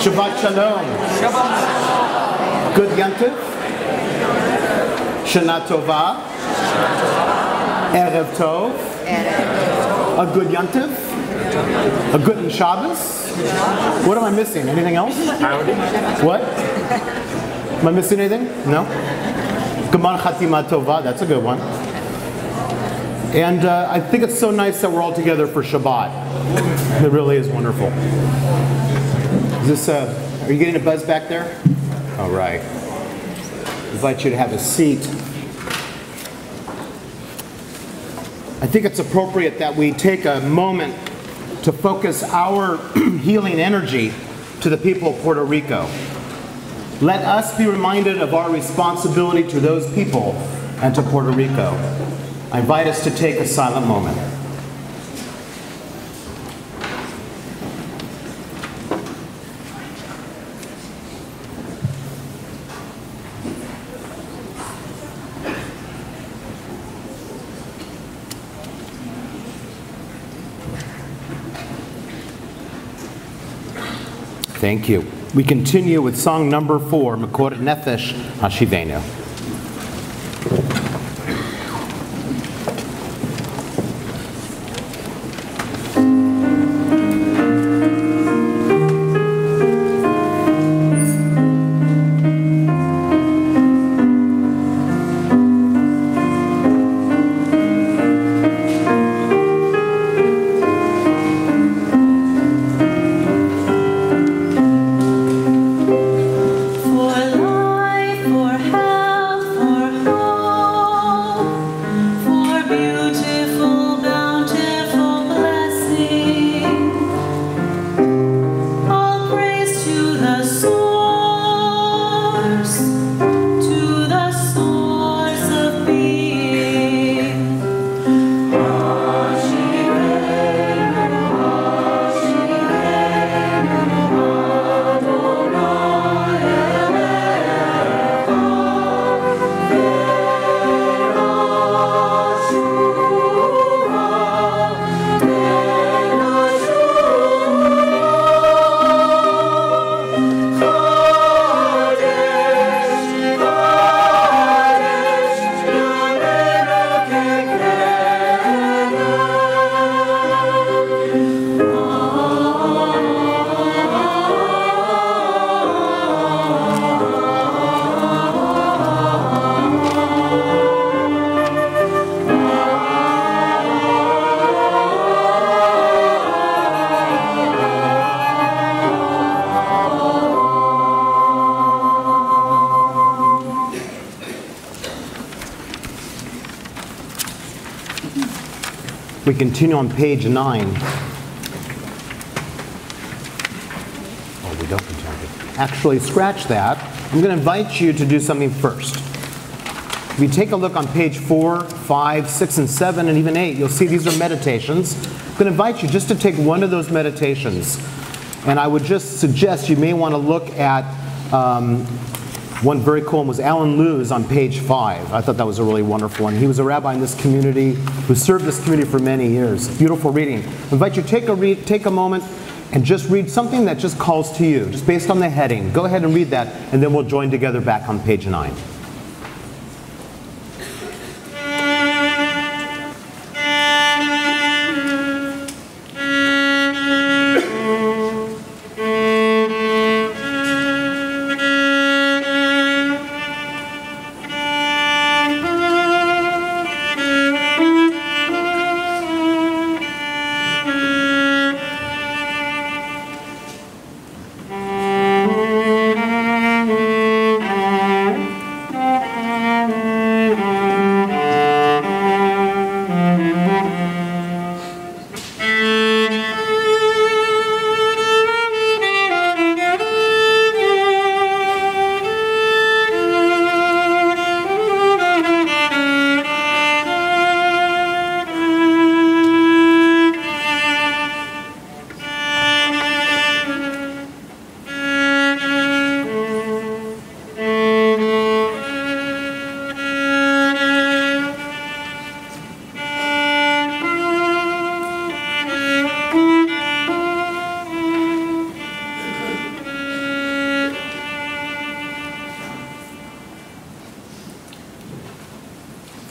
Shabbat Shalom. Good Yantiv. Shana Tova. Erev Tov. A good Yantiv. A good Shabbos. What am I missing? Anything else? What? Am I missing anything? No? Gemar Chatima Tova. That's a good one. And I think it's so nice that we're all together for Shabbat. It really is wonderful. Is this, are you getting a buzz back there? All right. I invite you to have a seat. I think it's appropriate that we take a moment to focus our healing energy to the people of Puerto Rico. Let us be reminded of our responsibility to those people and to Puerto Rico. I invite us to take a silent moment. Thank you. We continue with song number 4, Makor Nefesh Hashivenu. We continue on page 9. Oh, we don't continue. Actually, scratch that. I'm going to invite you to do something first. If you take a look on page 4, 5, 6, and 7, and even 8, you'll see these are meditations. I'm going to invite you just to take one of those meditations. And I would just suggest you may want to look at one very cool one was Alan Lew's on page 5. I thought that was a really wonderful one. He was a rabbi in this community who served this community for many years. Beautiful reading. I invite you to take a moment and just read something that just calls to you, just based on the heading. Go ahead and read that, and then we'll join together back on page 9.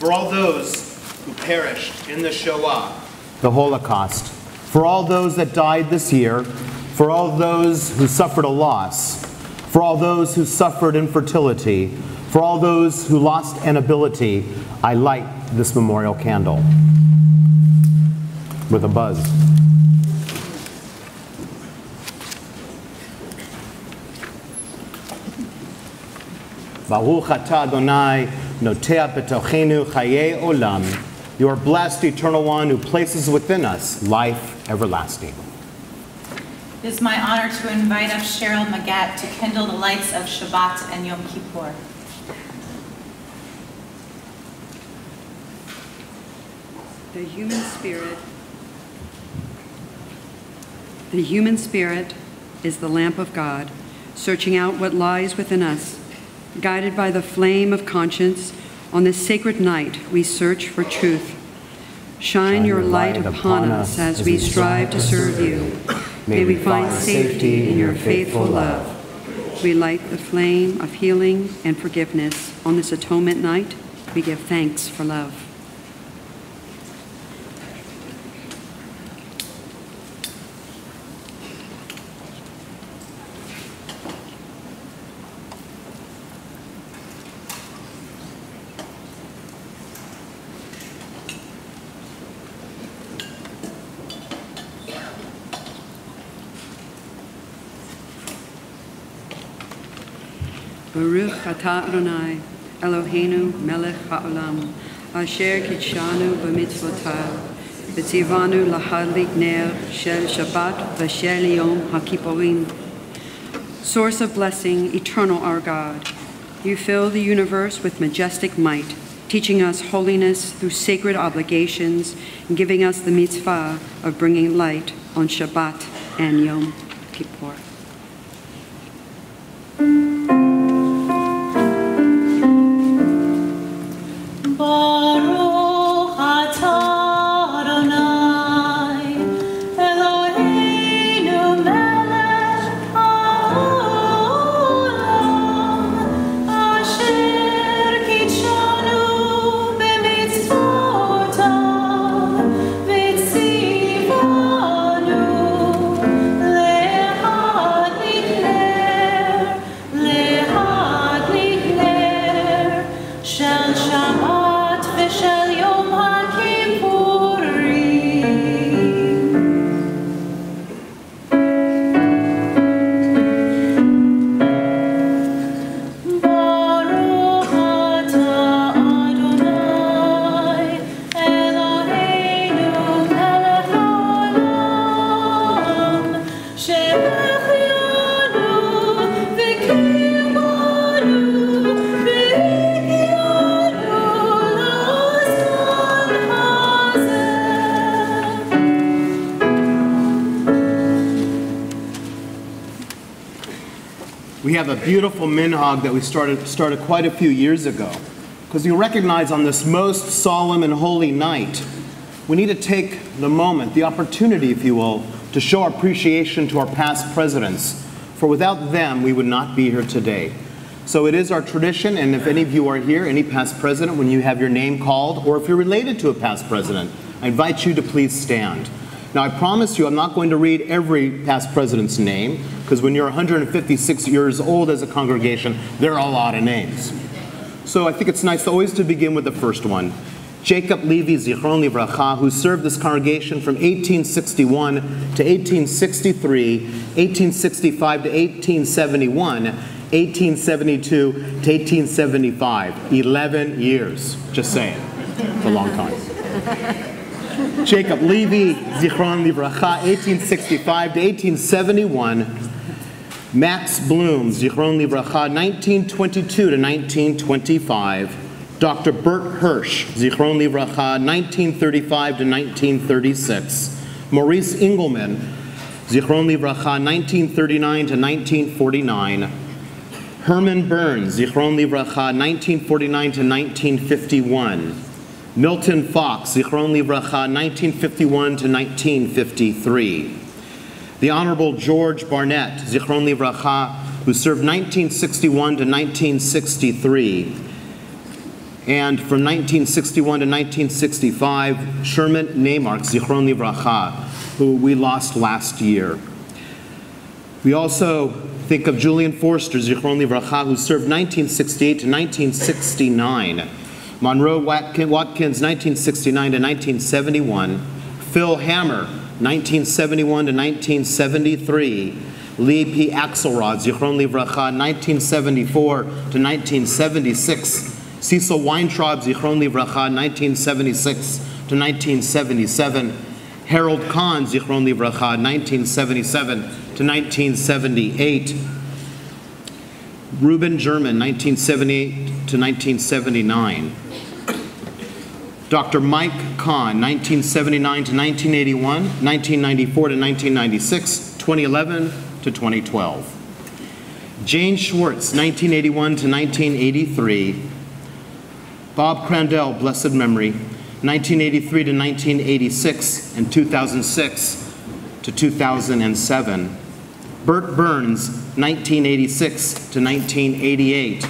for all those who perished in the Shoah, the Holocaust, for all those that died this year, for all those who suffered a loss, for all those who suffered infertility, for all those who lost an ability, I light this memorial candle with a buzz. Baruch atah Adonai, noteah betochenu chayei olam. You are blessed, Eternal One, who places within us life everlasting. It is my honor to invite up Cheryl Magat to kindle the lights of Shabbat and Yom Kippur. The human spirit is the lamp of God, searching out what lies within us. Guided by the flame of conscience, on this sacred night we search for truth. Shine your light upon us as we strive to serve you. May we find safety in your faithful love. We light the flame of healing and forgiveness on this atonement night. We give thanks for love. Baruch atah Adonai, Eloheinu melech ha'olam, asher kitshanu b'mitzvotav, v'tzivanu lahadlik ner shel Shabbat v'shel Yom HaKippurim. Source of blessing, eternal our God, you fill the universe with majestic might, teaching us holiness through sacred obligations and giving us the mitzvah of bringing light on Shabbat and Yom Kippur. We have a beautiful minhag that we started quite a few years ago. Because you recognize on this most solemn and holy night, we need to take the moment, the opportunity, if you will, to show our appreciation to our past presidents. For without them, we would not be here today. So it is our tradition, and if any of you are here, any past president, when you have your name called, or if you're related to a past president, I invite you to please stand. Now, I promise you I'm not going to read every past president's name, because when you're 156 years old as a congregation, there are a lot of names. So I think it's nice always to begin with the first one. Jacob Levy, Zichron Livracha, who served this congregation from 1861 to 1863, 1865 to 1871, 1872 to 1875. 11 years, just saying. It's a long time. Jacob Levy, Zichron Livracha, 1865 to 1871. Max Bloom, Zichron Livracha, 1922 to 1925. Dr. Bert Hirsch, Zichron Livracha, 1935 to 1936. Maurice Engelman, Zichron Livracha, 1939 to 1949. Herman Burns, Zichron Livracha, 1949 to 1951. Milton Fox, Zichron Livracha, 1951 to 1953. The Honorable George Barnett, Zichron Livracha, who served 1961 to 1963. And from 1961 to 1965, Sherman Neymark, Zichron Livracha, who we lost last year. We also think of Julian Forster, Zichron Livracha, who served 1968 to 1969. Monroe Watkins, 1969 to 1971. Phil Hammer, 1971 to 1973. Lee P. Axelrod, Zichron Livracha, 1974 to 1976. Cecil Weintraub, Zichron Livracha, 1976 to 1977. Harold Kahn, Zichron Livracha, 1977 to 1978. Reuben German, 1978 to 1979. Dr. Mike Kahn, 1979 to 1981, 1994 to 1996, 2011 to 2012. Jane Schwartz, 1981 to 1983. Bob Crandell, blessed memory, 1983 to 1986 and 2006 to 2007. Bert Burns, 1986 to 1988.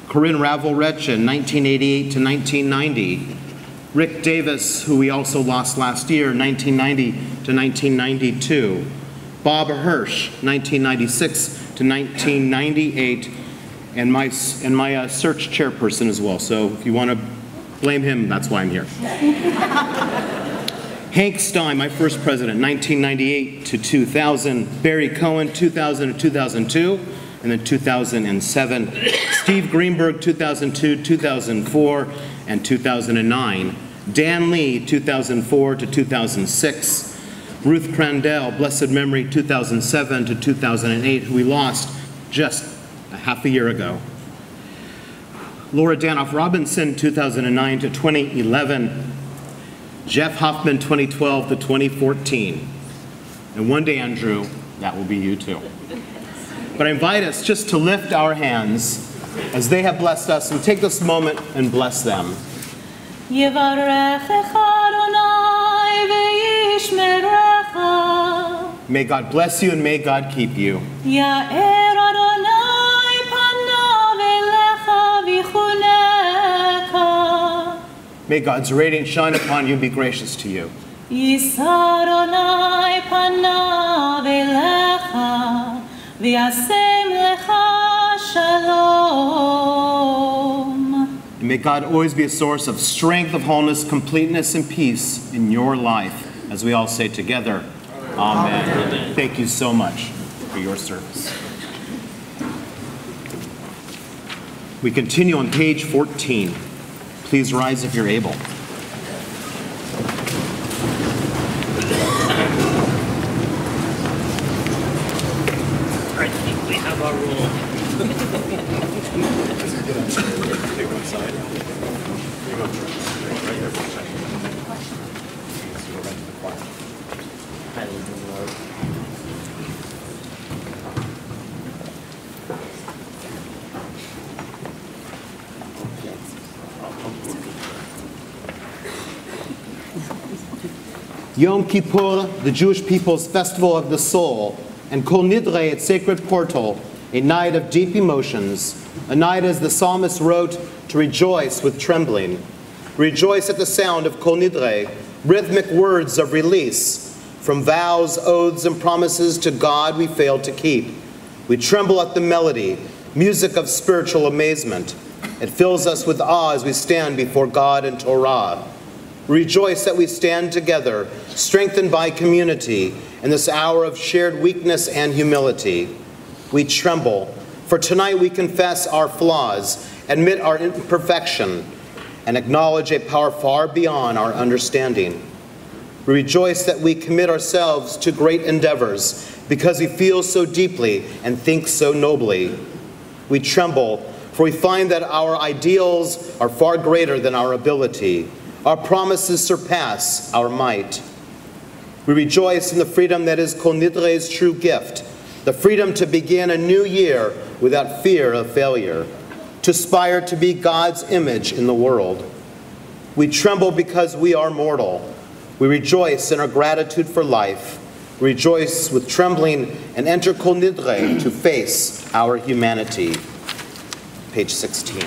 Corinne Ravel-Retchen, 1988 to 1990. Rick Davis, who we also lost last year, 1990 to 1992. Bob Hirsch, 1996 to 1998, and my search chairperson as well. So if you want to blame him, that's why I'm here. Hank Stein, my first president, 1998 to 2000. Barry Cohen, 2000 to 2002, and then 2007. Steve Greenberg, 2002, 2004, and 2009. Dan Lee, 2004 to 2006. Ruth Crandell, blessed memory, 2007 to 2008, who we lost just a half a year ago. Laura Danoff Robinson, 2009 to 2011. Jeff Hoffman, 2012 to 2014. And one day, Andrew, that will be you too. But I invite us just to lift our hands as they have blessed us and take this moment and bless them. May God bless you and may God keep you. May God's radiance shine upon you and be gracious to you. And may God always be a source of strength, of wholeness, completeness, and peace in your life, as we all say together, Amen. Amen. Thank you so much for your service. We continue on page 14. Please rise if you're able. I think we have our rule. Take one side. Here you go. Right there for a second. Go right to the choir. I love the Lord. Yom Kippur, the Jewish people's festival of the soul, and Kol Nidre, its sacred portal, a night of deep emotions, a night, as the psalmist wrote, to rejoice with trembling. Rejoice at the sound of Kol Nidre, rhythmic words of release from vows, oaths, and promises to God we failed to keep. We tremble at the melody, music of spiritual amazement. It fills us with awe as we stand before God and Torah. Rejoice that we stand together, strengthened by community, in this hour of shared weakness and humility. We tremble, for tonight we confess our flaws, admit our imperfection, and acknowledge a power far beyond our understanding. We rejoice that we commit ourselves to great endeavors because we feel so deeply and think so nobly. We tremble, for we find that our ideals are far greater than our ability. Our promises surpass our might. We rejoice in the freedom that is Kol Nidre's true gift, the freedom to begin a new year without fear of failure, to aspire to be God's image in the world. We tremble because we are mortal. We rejoice in our gratitude for life, rejoice with trembling, and enter Kol Nidre to face our humanity. Page 16.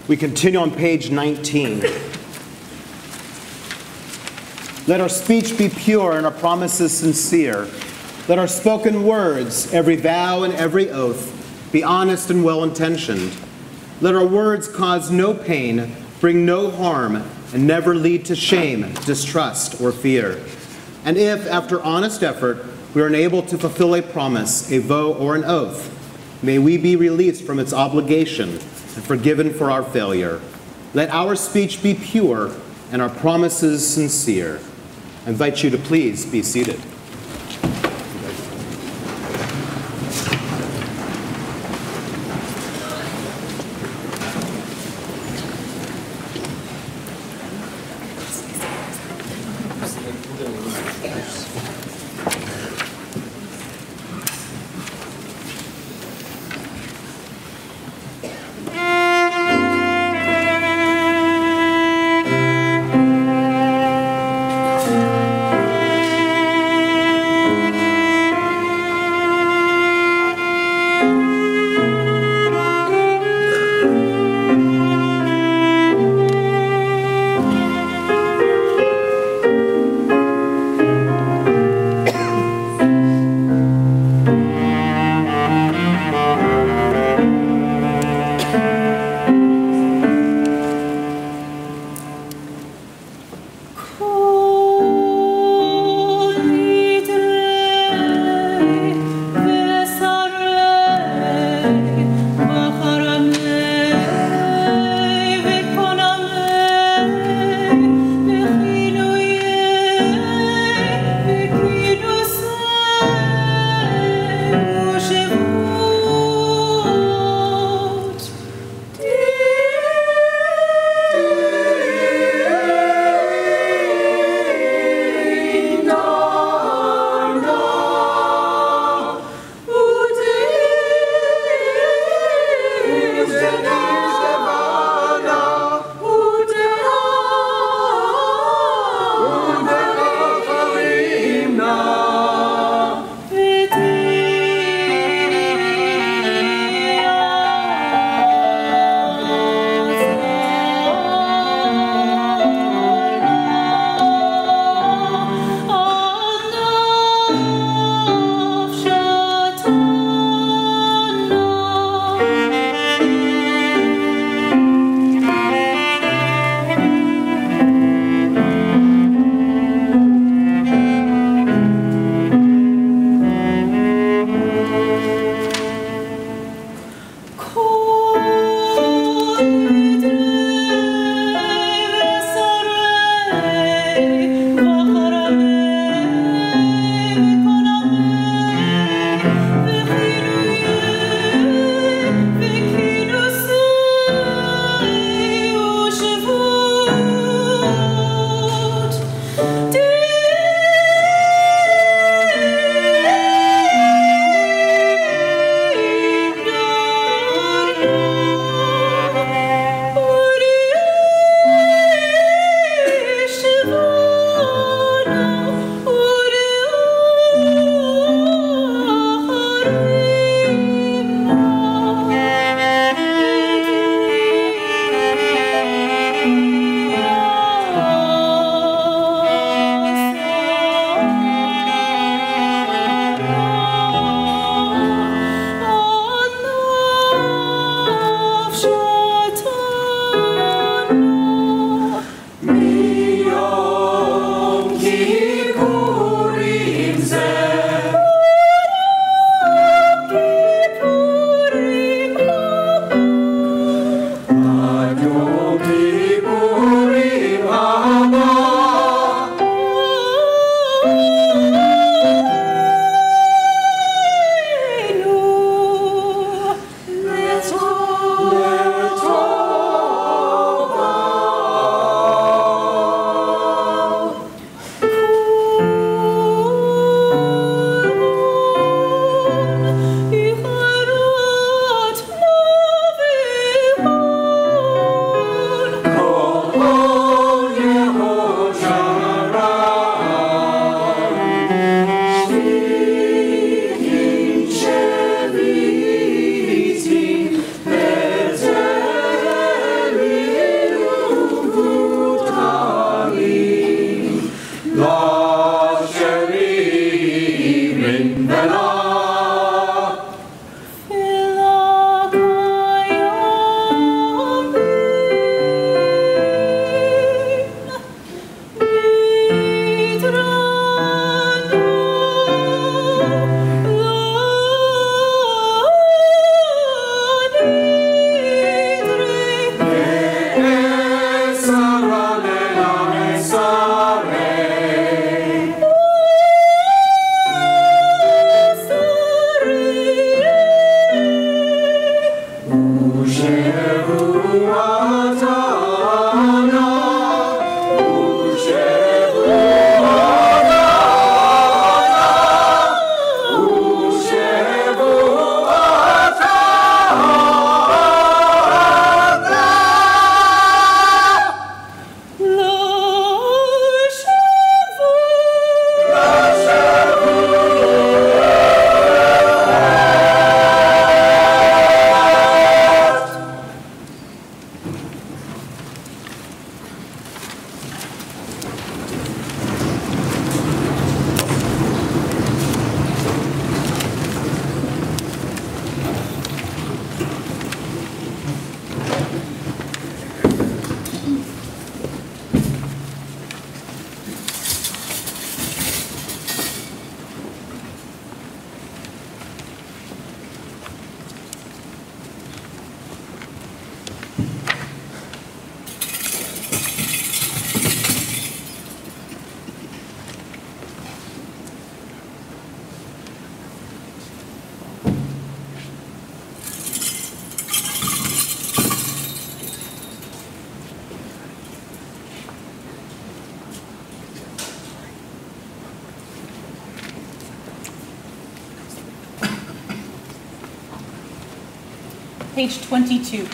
We continue on page 19. Let our speech be pure and our promises sincere. Let our spoken words, every vow and every oath, be honest and well-intentioned. Let our words cause no pain, bring no harm, and never lead to shame, distrust, or fear. And if, after honest effort, we are unable to fulfill a promise, a vow, or an oath, may we be released from its obligation and forgiven for our failure. Let our speech be pure and our promises sincere. I invite you to please be seated. Page 22.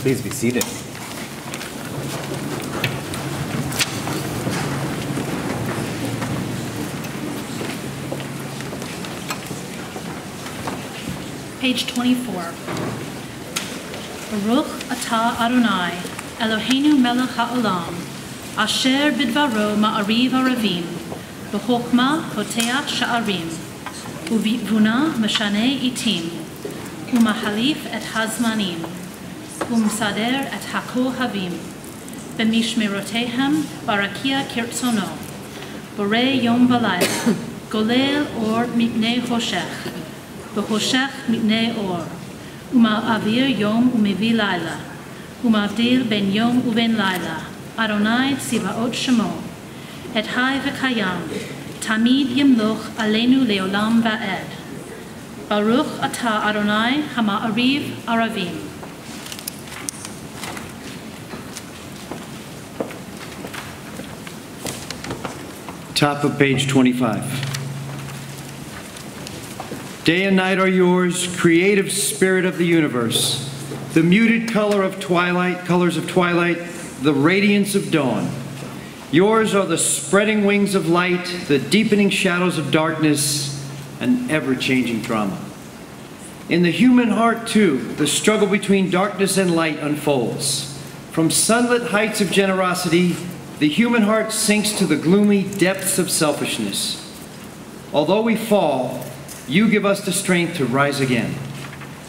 Please be seated. Page 24. Baruch atah Adonai, Eloheinu melech ha'olam, asher bidvaro ma'ariv aravim, b'chokma poteach sha'arim, uvivuna mashane itim, umahalif et hazmanim, umsader et hakohavim, b'mishmerotehem barakia kirtsono, borei yom balayla, golel or mipnei hoshech, b'hoshech mipnei or, uma'avir yom umevi laila, umavdil ben yom uben laila, Adonai Tzivaot Shemo, et hai v'kayam, tamid yimloch aleinu leolam va'ed. Baruch atah Adonai hama'ariv aravim. Top of page 25. Day and night are yours, creative spirit of the universe, the muted colors of twilight, the radiance of dawn. Yours are the spreading wings of light, the deepening shadows of darkness, and ever-changing drama. In the human heart, too, the struggle between darkness and light unfolds. From sunlit heights of generosity, the human heart sinks to the gloomy depths of selfishness. Although we fall, you give us the strength to rise again.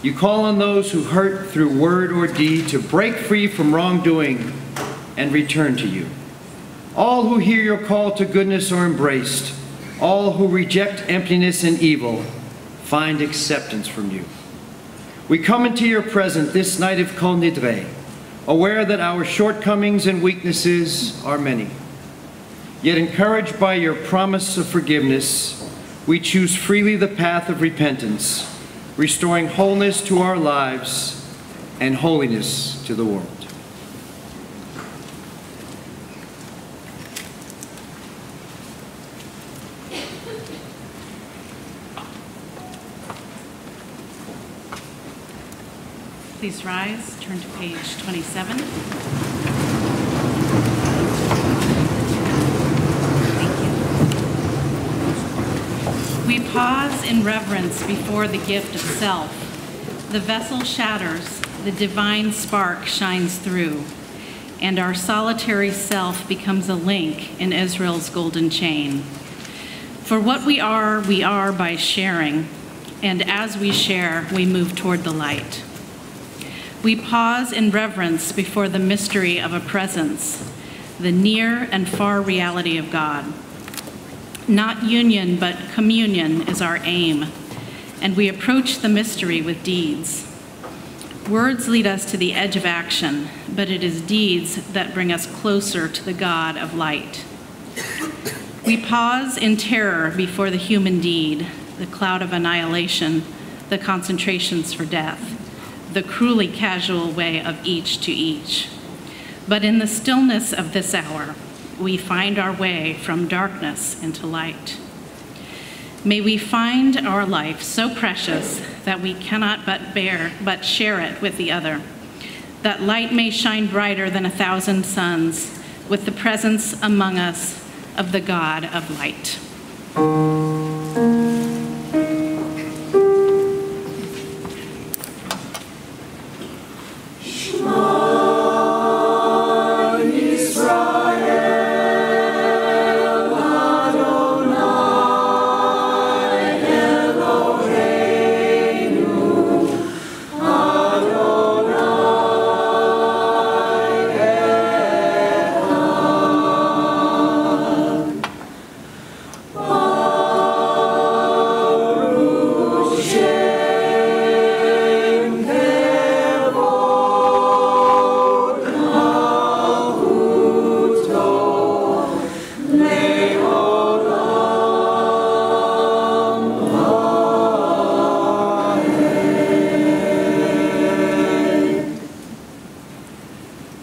You call on those who hurt through word or deed to break free from wrongdoing and return to you. All who hear your call to goodness are embraced. All who reject emptiness and evil find acceptance from you. We come into your presence this night of Kol Nidre, aware that our shortcomings and weaknesses are many. Yet encouraged by your promise of forgiveness, we choose freely the path of repentance, restoring wholeness to our lives and holiness to the world. Please rise, turn to page 27. Thank you. We pause in reverence before the gift of self. The vessel shatters, the divine spark shines through, and our solitary self becomes a link in Israel's golden chain. For what we are by sharing, and as we share, we move toward the light. We pause in reverence before the mystery of a presence, the near and far reality of God. Not union, but communion is our aim, and we approach the mystery with deeds. Words lead us to the edge of action, but it is deeds that bring us closer to the God of light. We pause in terror before the human deed, the cloud of annihilation, the concentrations for death, the cruelly casual way of each to each. But in the stillness of this hour, we find our way from darkness into light. May we find our life so precious that we cannot but share it with the other, that light may shine brighter than 1,000 suns, with the presence among us of the God of light.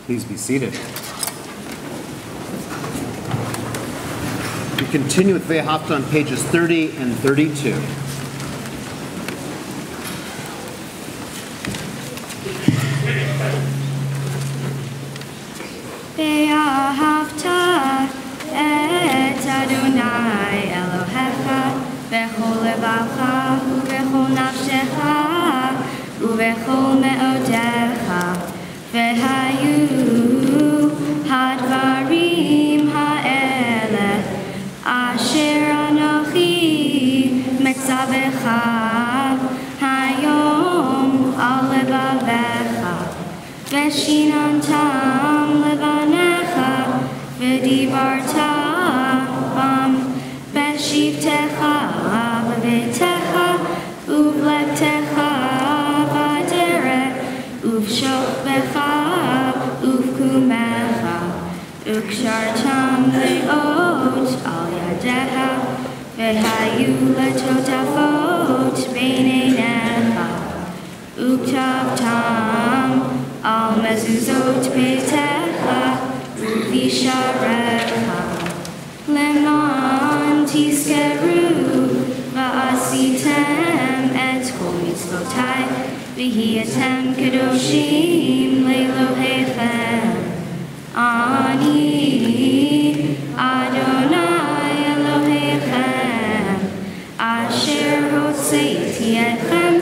Please be seated. We continue with Vehafta on pages 30 and 32. ואהבת את אדוני אלוהיך בכל לבבך ובכל נפשך ובכל מאודיך והיו הדברים האלה אשר אנוכי מצווך היום על לבביך ושיננתם לבניך ודיברת בם בשבתך בביתך ובלכתך בדרך ובשוכבך ובקומך וקשרתם לאות על ידיך והיו לטוטפות בין עיניך וכתבתם על מזוזות ביתך ובשעריך למען תזכרו ועשיתם את כל מצוותיי והייתם קדושים לאלוהיכם. אני אדוני אלוהיכם אשר הוצאתי אתכם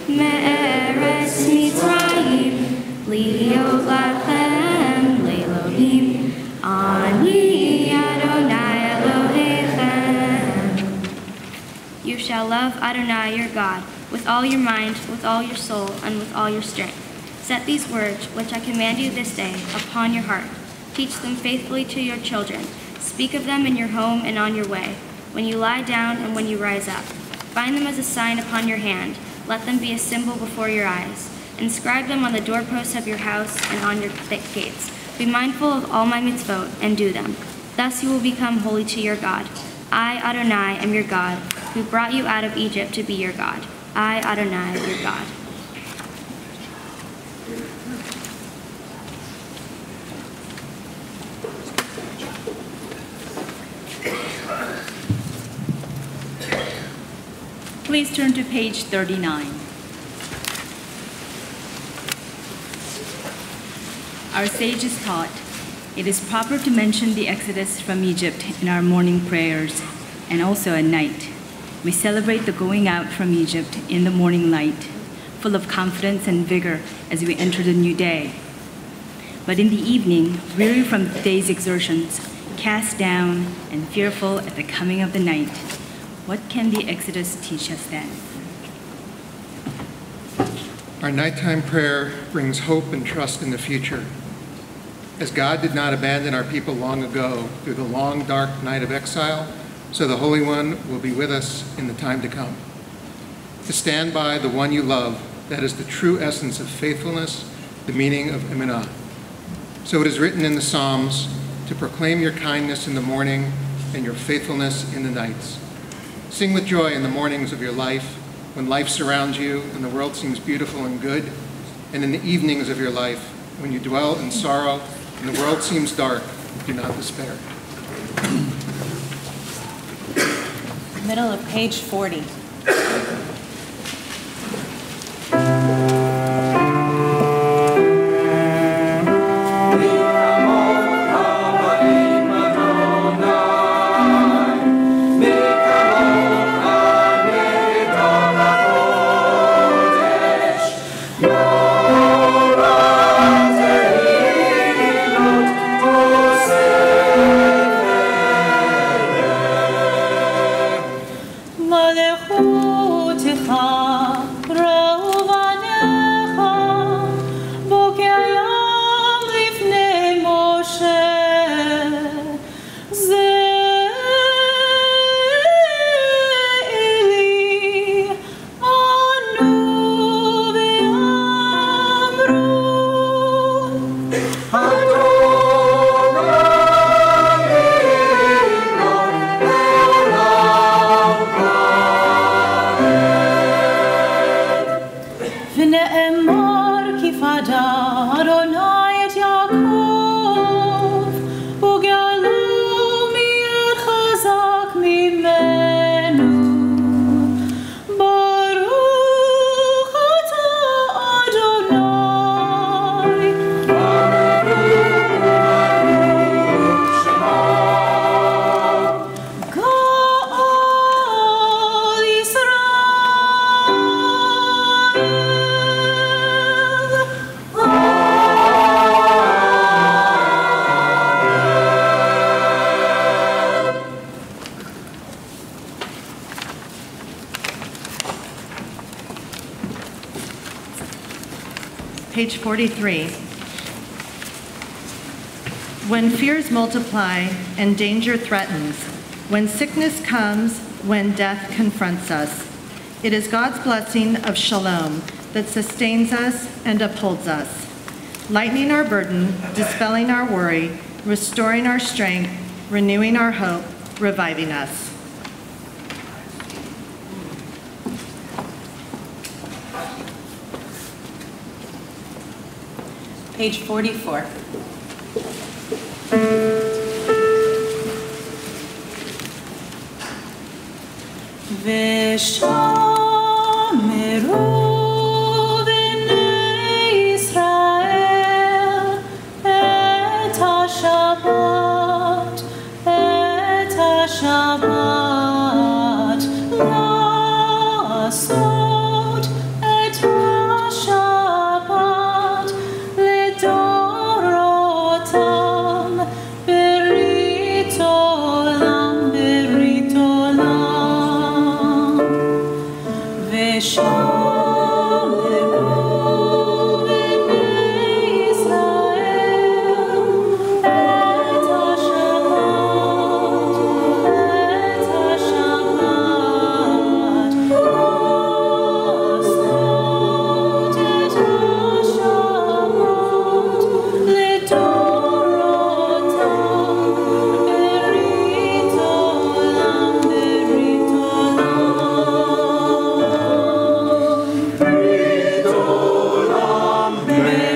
מארץ מצרים להיות לכם לאלוהים. אני אדוני אלוהיכם. You shall love Adonai your God with all your mind, with all your soul, and with all your strength. Set these words, which I command you this day, upon your heart. Teach them faithfully to your children. Speak of them in your home and on your way, when you lie down and when you rise up. Bind them as a sign upon your hand. Let them be a symbol before your eyes. Inscribe them on the doorposts of your house and on your gates. Be mindful of all my mitzvot and do them. Thus you will become holy to your God. I, Adonai, am your God, who brought you out of Egypt to be your God. I, Adonai, your God. Please turn to page 39. Our sages taught it is proper to mention the exodus from Egypt in our morning prayers and also at night. We celebrate the going out from Egypt in the morning light, full of confidence and vigor as we enter the new day. But in the evening, weary from the day's exertions, cast down and fearful at the coming of the night, what can the Exodus teach us then? Our nighttime prayer brings hope and trust in the future. As God did not abandon our people long ago through the long, dark night of exile, so the Holy One will be with us in the time to come. To stand by the one you love, that is the true essence of faithfulness, the meaning of Emanu-El. So it is written in the Psalms, to proclaim your kindness in the morning and your faithfulness in the nights. Sing with joy in the mornings of your life, when life surrounds you and the world seems beautiful and good, and in the evenings of your life, when you dwell in sorrow and the world seems dark, do not despair. Middle of page 40. Page 43. When fears multiply and danger threatens, when sickness comes, when death confronts us, it is God's blessing of shalom that sustains us and upholds us, lightening our burden, dispelling our worry, restoring our strength, renewing our hope, reviving us. Page 44. V'shomeru b'nei Yisrael et ha-Shabbat la'asot et ha-Shabbat לדורותם ברית עולם ברית עולם ושמרו בני ישראל את השבת לעשות את השבת לדורותם ברית עולם ברית עולם בין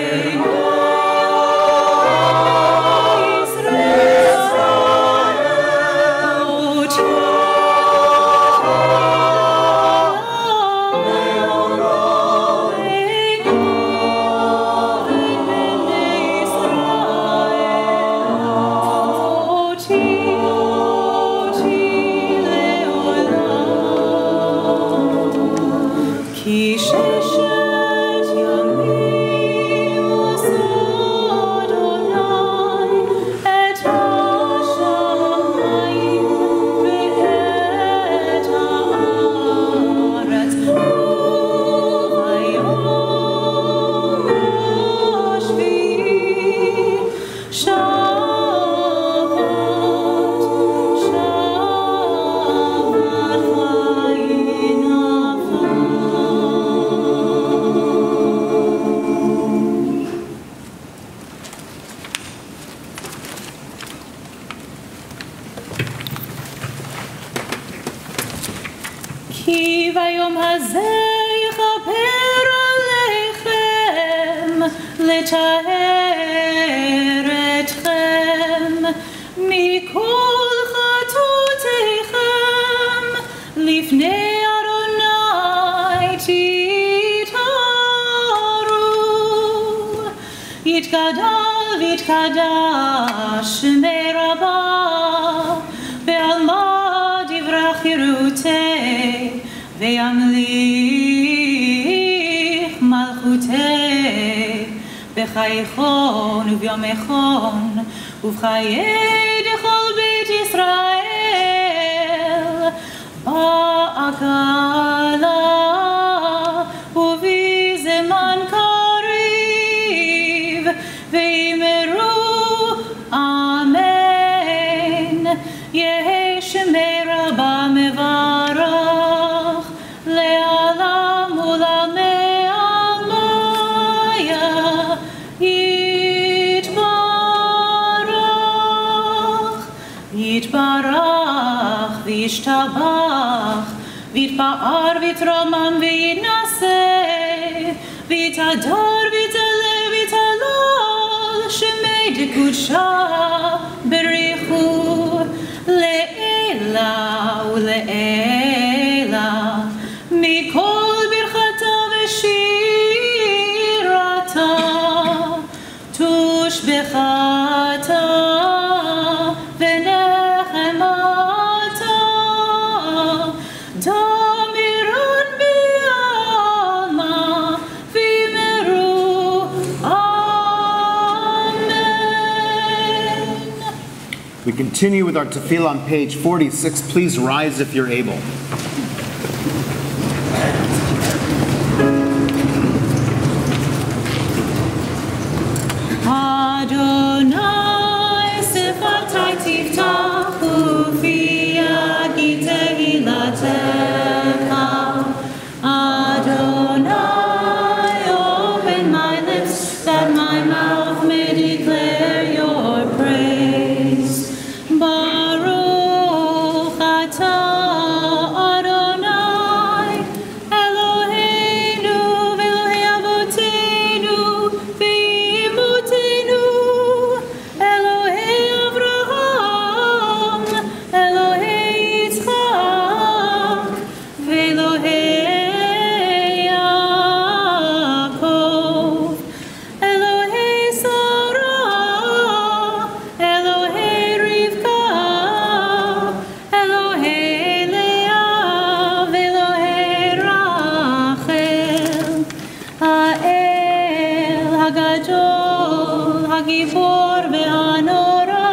כי ששת ימים עושה אדוני את השמיים ואת הארץ וביום השביעי שבת כי ביום הזה יכפר עליכם לטהר אתכם מכל חטאותיכם לפני אדוני תתארו יתגדל ויתקדש שמי רבה בעלמא דברי חירותי וימליך מלכותי בחייכון וביומכון ובחיי דכל בית ישראל בעגלה Olam ulamei almaya Yitbarach v'yishtabach v'yitpa'ar v'yitramam v'yitnaseh v'yitador v'yitale v'yitalol shemei dekudshah berichu le'ela ule'ela mikol birchata v'shirata tushbechata We continue with our tefillah on page 46. Please rise if you're able. Adonai sifatai tiftachu fi yagi tehilatecha. Adonai, open my lips that my mouth may declare your praise. Baruch atah Adonai Eloheinu v'Elokei avoteinu v'imotenu Elohei Avraham Elohei Yitzchak v'Elohei Yaakov Elohei Sarah Elohei Rivka Elohei Leah v'Elohei Rachel Ha'el Hagadol Hagibor ve'hanora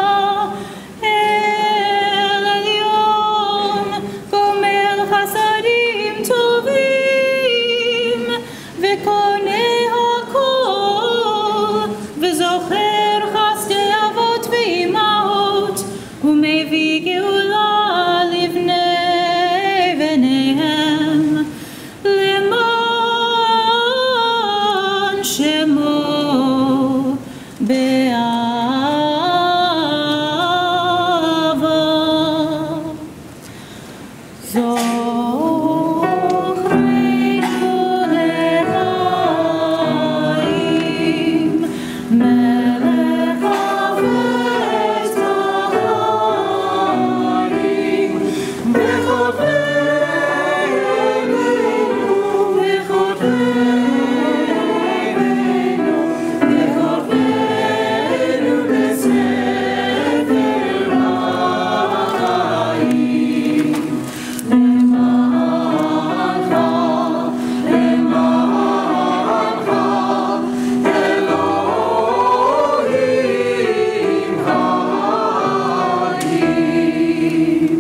El Elyon Gomel Chasadim Tovim V'konei hakol V'zocher chasdei avot v'imahot U'mevii geula livnei bneihem Leman shemo be'ava Zochreinu lechaim Melech havetz ha'arim V'chodeinu v'chodeinu b'sefer ha'chaim Lemancha Elohim ha'adim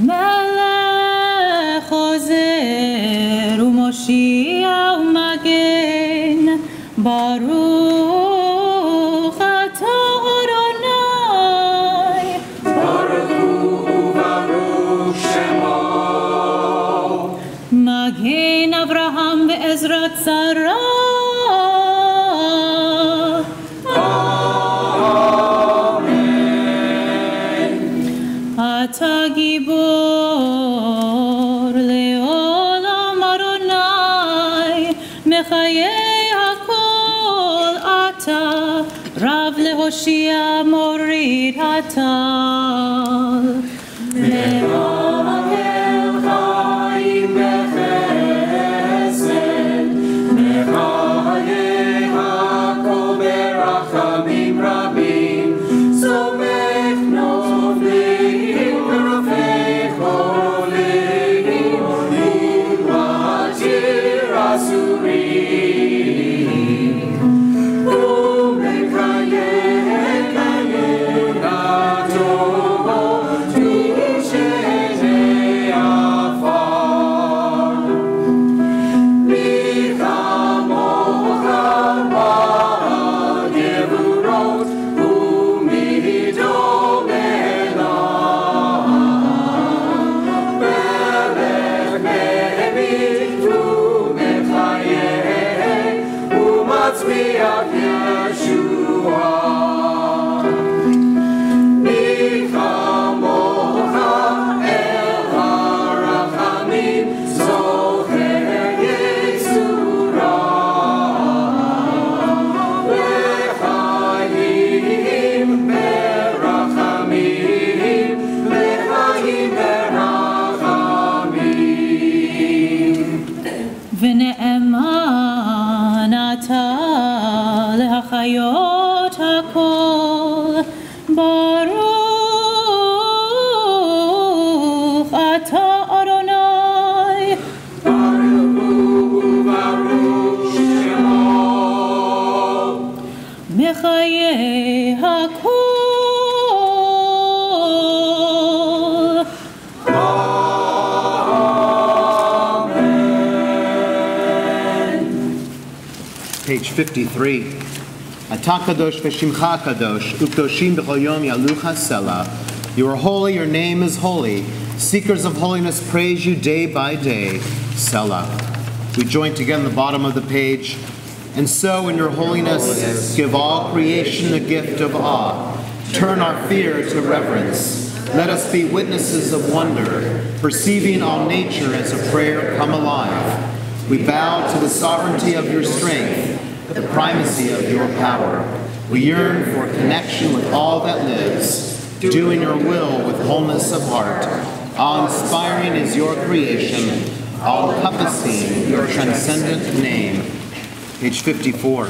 Melech chozer u'moshiach u'magen Baruch atah Adonai Baruch Shemo Magen Avraham ve'ezrat Sarah Ata gibor leolam Adonai mechayei hakol ata rav lehoshia morid hatal me'akel chaim bechesed mechayei hakol berachamim rabim somech novleim v'rofei choleim u'matir asurim u'mekayem kayem Through ונאמן אתה להחיות הכל, ברוך אתה אדוני, ברוך שמו, מחיי הכל. Page 53. Ata kadosh v'shimcha kadosh, u'kadoshim b'chol yom yalucha sela. You are holy, your name is holy. Seekers of holiness praise you day by day. Selah. We join together in the bottom of the page. And so in your holiness, give all creation the gift of awe. Turn our fear to reverence. Let us be witnesses of wonder, perceiving all nature as a prayer come alive. We bow to the sovereignty of your strength, the primacy of your power. We yearn for connection with all that lives, doing your will with wholeness of heart. Awe-inspiring is your creation, all-encompassing your transcendent name. Page 54.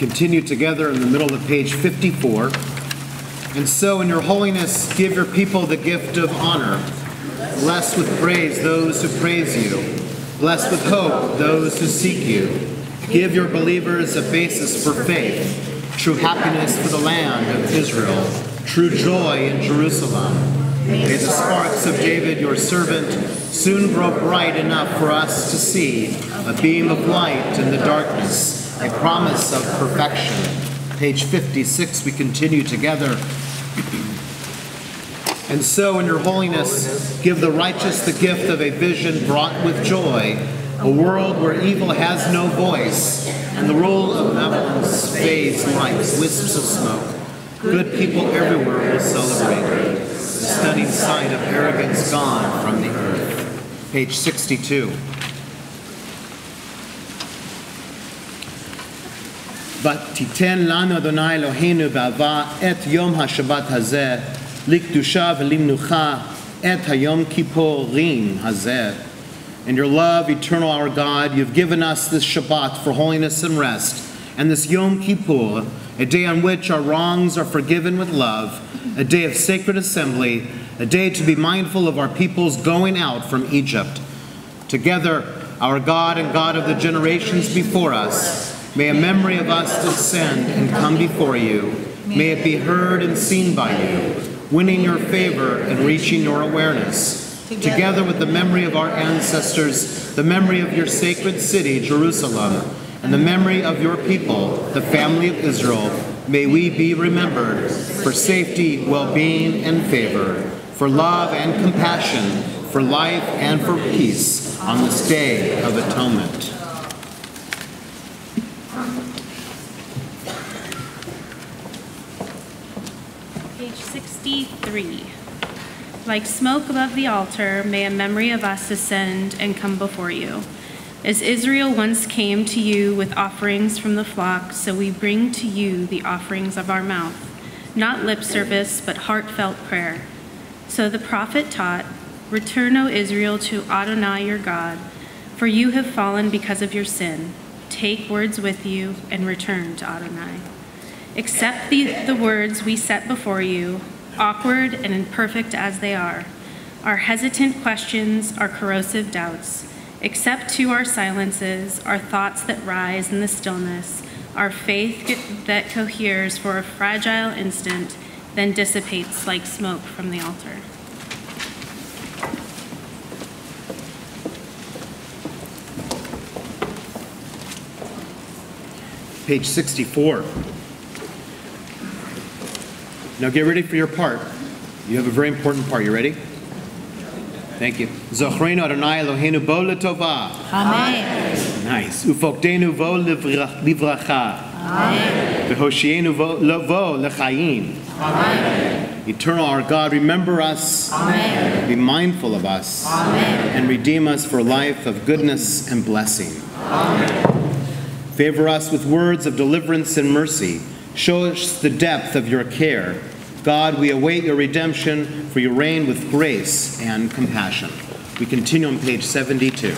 continue together in the middle of page 54. And so, in your holiness, give your people the gift of honor. Bless with praise those who praise you. Bless with hope those who seek you. Give your believers a basis for faith, true happiness for the land of Israel, true joy in Jerusalem. May the sparks of David, your servant, soon grow bright enough for us to see a beam of light in the darkness, a promise of perfection. Page 56, we continue together. And so, in your holiness, give the righteous the gift of a vision brought with joy, a world where evil has no voice, and the rule of benevolence fades like wisps of smoke. Good people everywhere will celebrate. The stunning sight of arrogance gone from the earth. Page 62. ותיתן לנו אדוני אלוהינו באהבה את יום השבת הזה לקדושה ולמנוחה את היום כיפורים הזה. In your love, eternal our God, you've given us this Shabbat for holiness and rest, and this Yom Kippur, a day on which our wrongs are forgiven with love, a day of sacred assembly, a day to be mindful of our people's going out from Egypt. Together, our God and God of the generations before us, may a memory of us descend and come before you. May it be heard and seen by you, winning your favor and reaching your awareness. Together with the memory of our ancestors, the memory of your sacred city, Jerusalem, and the memory of your people, the family of Israel, may we be remembered for safety, well-being, and favor, for love and compassion, for life and for peace on this day of atonement. Page 63. Like smoke above the altar, may a memory of us ascend and come before you. As Israel once came to you with offerings from the flock, so we bring to you the offerings of our mouth, not lip service, but heartfelt prayer. So the prophet taught, "Return, O Israel, to Adonai your God, for you have fallen because of your sin. Take words with you and return to Adonai. Accept the words we set before you, awkward and imperfect as they are, our hesitant questions, our corrosive doubts. Accept too our silences, our thoughts that rise in the stillness, our faith that coheres for a fragile instant, then dissipates like smoke from the altar." Page 64. Now get ready for your part. You have a very important part. You ready? Thank you. Zochreinu Adonai Eloheinu bo l'tova. Amen. Nice. Ufokdenu vo livracha. Amen. V'hoshienu vo l'chaim. Amen. Eternal our God, remember us. Amen. Be mindful of us. Amen. And redeem us for a life of goodness and blessing. Amen. Favor us with words of deliverance and mercy. Show us the depth of your care. God, we await your redemption, for you reign with grace and compassion. We continue on page 72.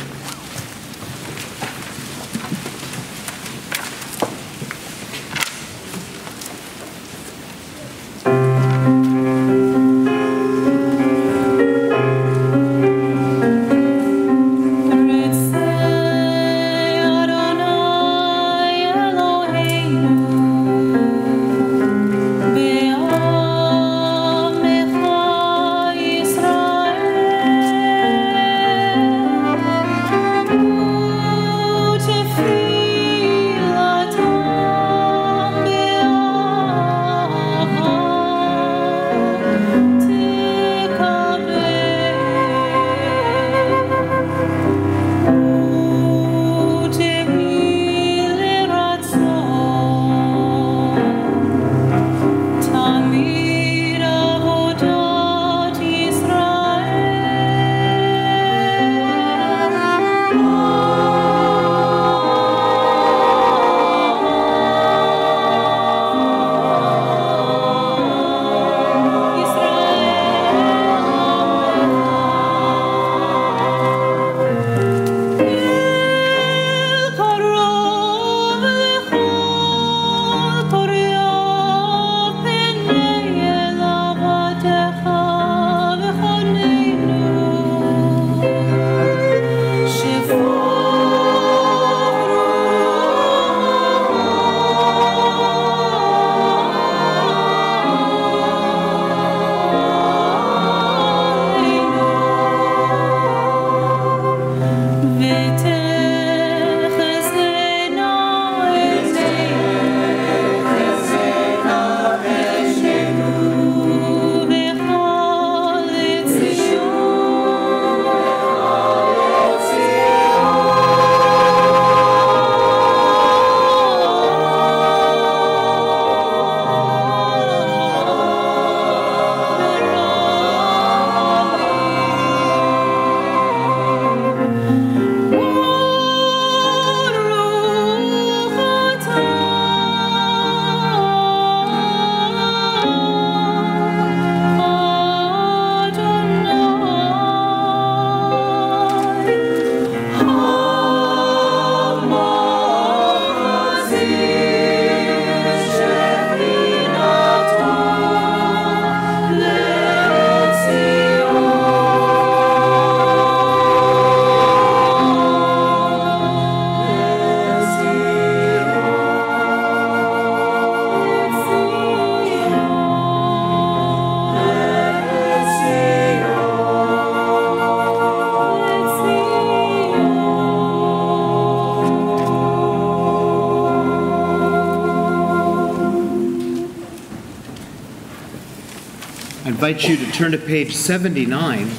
invite you to turn to page 79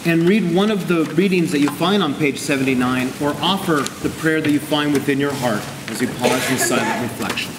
and read one of the readings that you find on page 79, or offer the prayer that you find within your heart as you pause in silent reflection.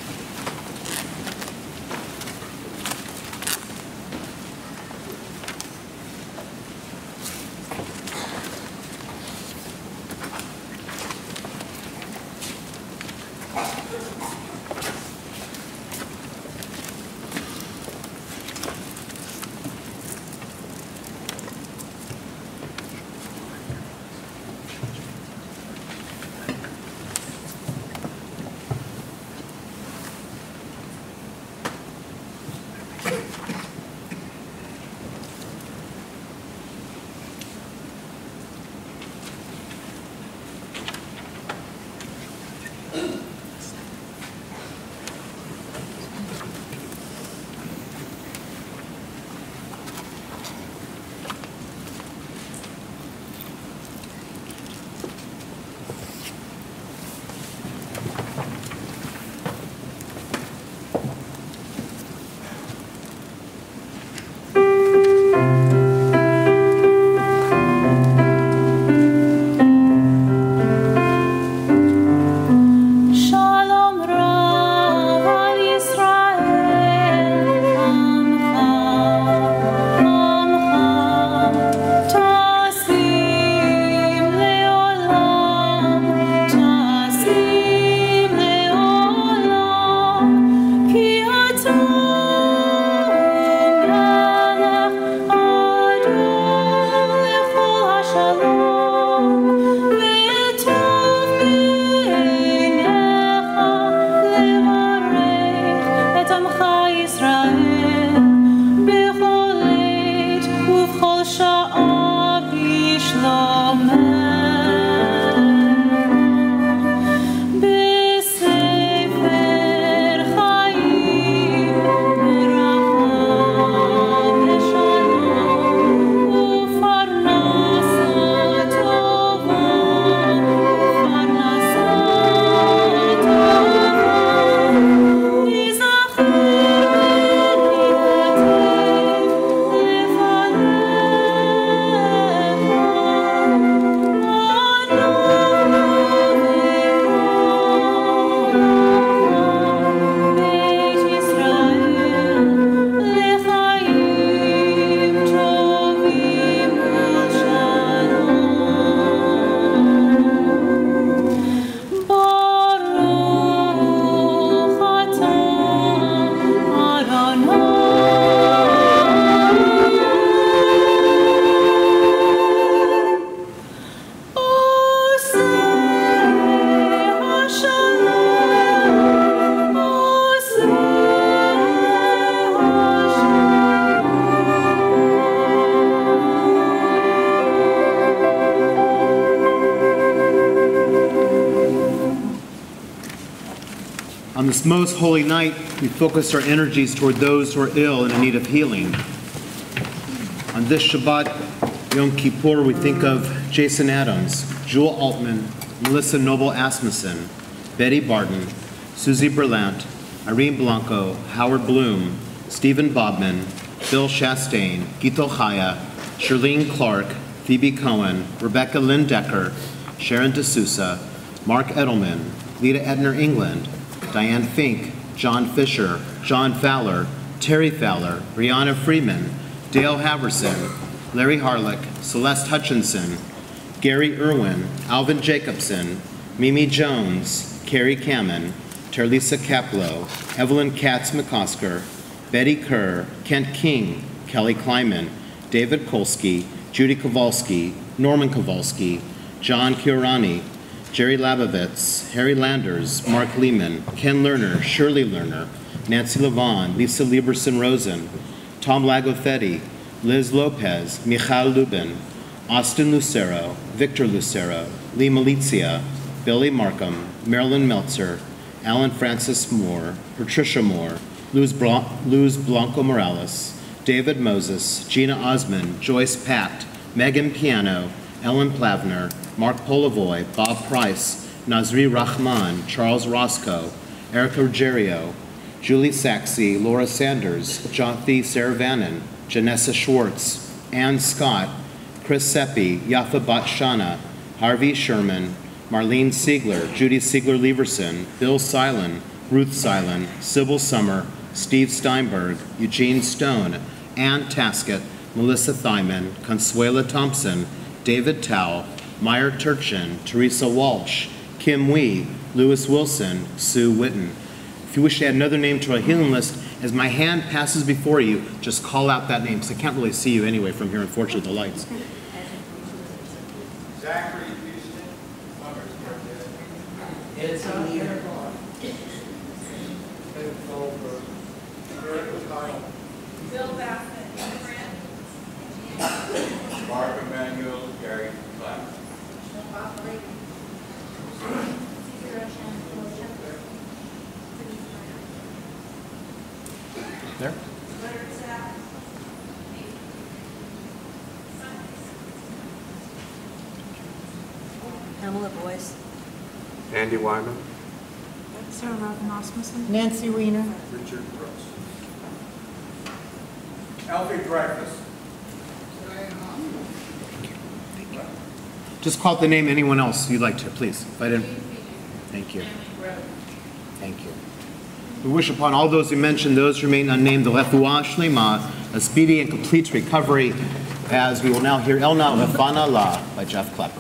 On this most holy night, we focus our energies toward those who are ill and in need of healing. On this Shabbat, Yom Kippur, we think of Jason Adams, Jewel Altman, Melissa Noble Asmussen, Betty Barton, Susie Berlant, Irene Blanco, Howard Bloom, Stephen Bobman, Bill Chastain, Gito Chaya, Shirlene Clark, Phoebe Cohen, Rebecca Lynn Decker, Sharon D'Souza, Mark Edelman, Lita Edner England, Diane Fink, John Fisher, John Fowler, Terry Fowler, Brianna Freeman, Dale Haverson, Larry Harlick, Celeste Hutchinson, Gary Irwin, Alvin Jacobson, Mimi Jones, Carrie Kamen, Terlisa Kaplow, Evelyn Katz McCosker, Betty Kerr, Kent King, Kelly Kleiman, David Kolsky, Judy Kowalski, Norman Kowalski, John Kiorani, Jerry Labovitz, Harry Landers, Mark Lehman, Ken Lerner, Shirley Lerner, Nancy Levon, Lisa Lieberson-Rosen, Tom Lagothetti, Liz Lopez, Michal Lubin, Austin Lucero, Victor Lucero, Lee Malizia, Billy Markham, Marilyn Meltzer, Alan Francis Moore, Patricia Moore, Luz Blanco Morales, David Moses, Gina Osmond, Joyce Pact, Megan Piano, Ellen Plavner, Mark Polavoy, Bob Price, Nazri Rahman, Charles Roscoe, Erica Ruggiero, Julie Saxey, Laura Sanders, Jonathy Saravanan, Janessa Schwartz, Ann Scott, Chris Seppi, Yafa Batshana, Harvey Sherman, Marlene Siegler, Judy Siegler-Leverson, Bill Silen, Ruth Silen, Sybil Summer, Steve Steinberg, Eugene Stone, Ann Taskett, Melissa Thyman, Consuela Thompson, David Tao, Meyer Turchin, Teresa Walsh, Kim Wee, Lewis Wilson, Sue Witten. If you wish to add another name to our healing list, as my hand passes before you, just call out that name, because I can't really see you anyway from here, unfortunately, the lights. Zachary Houston. It's on here. Bill Bassett. Mark Emanu-El, Gary Clapp. There. Pamela Boyce. Andy Wyman. Sarah Robin Osmussen. Nancy Weiner. Richard Brooks. Alfie Dreyfus. Just call out the name anyone else you'd like to, please. If I didn't. Thank you. Thank you. We wish upon all those who mentioned, those who remain unnamed, the Lefuah Shlema, a speedy and complete recovery, as we will now hear El Na Lefana La by Jeff Klepper.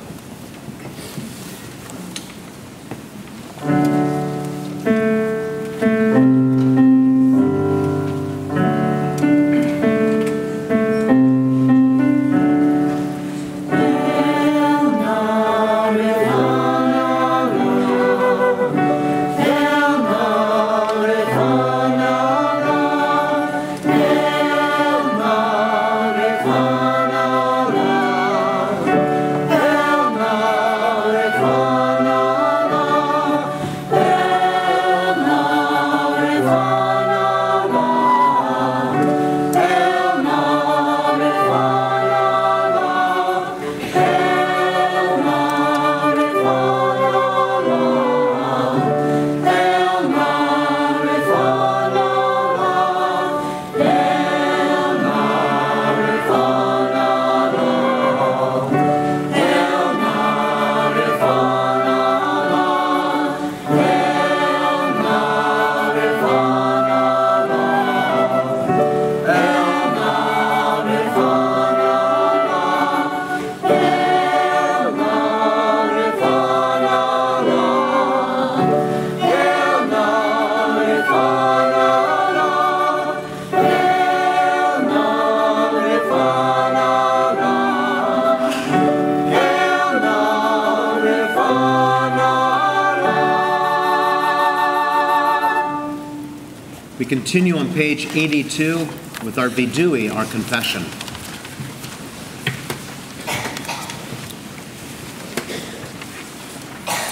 We continue on page 82 with our vidui, our confession.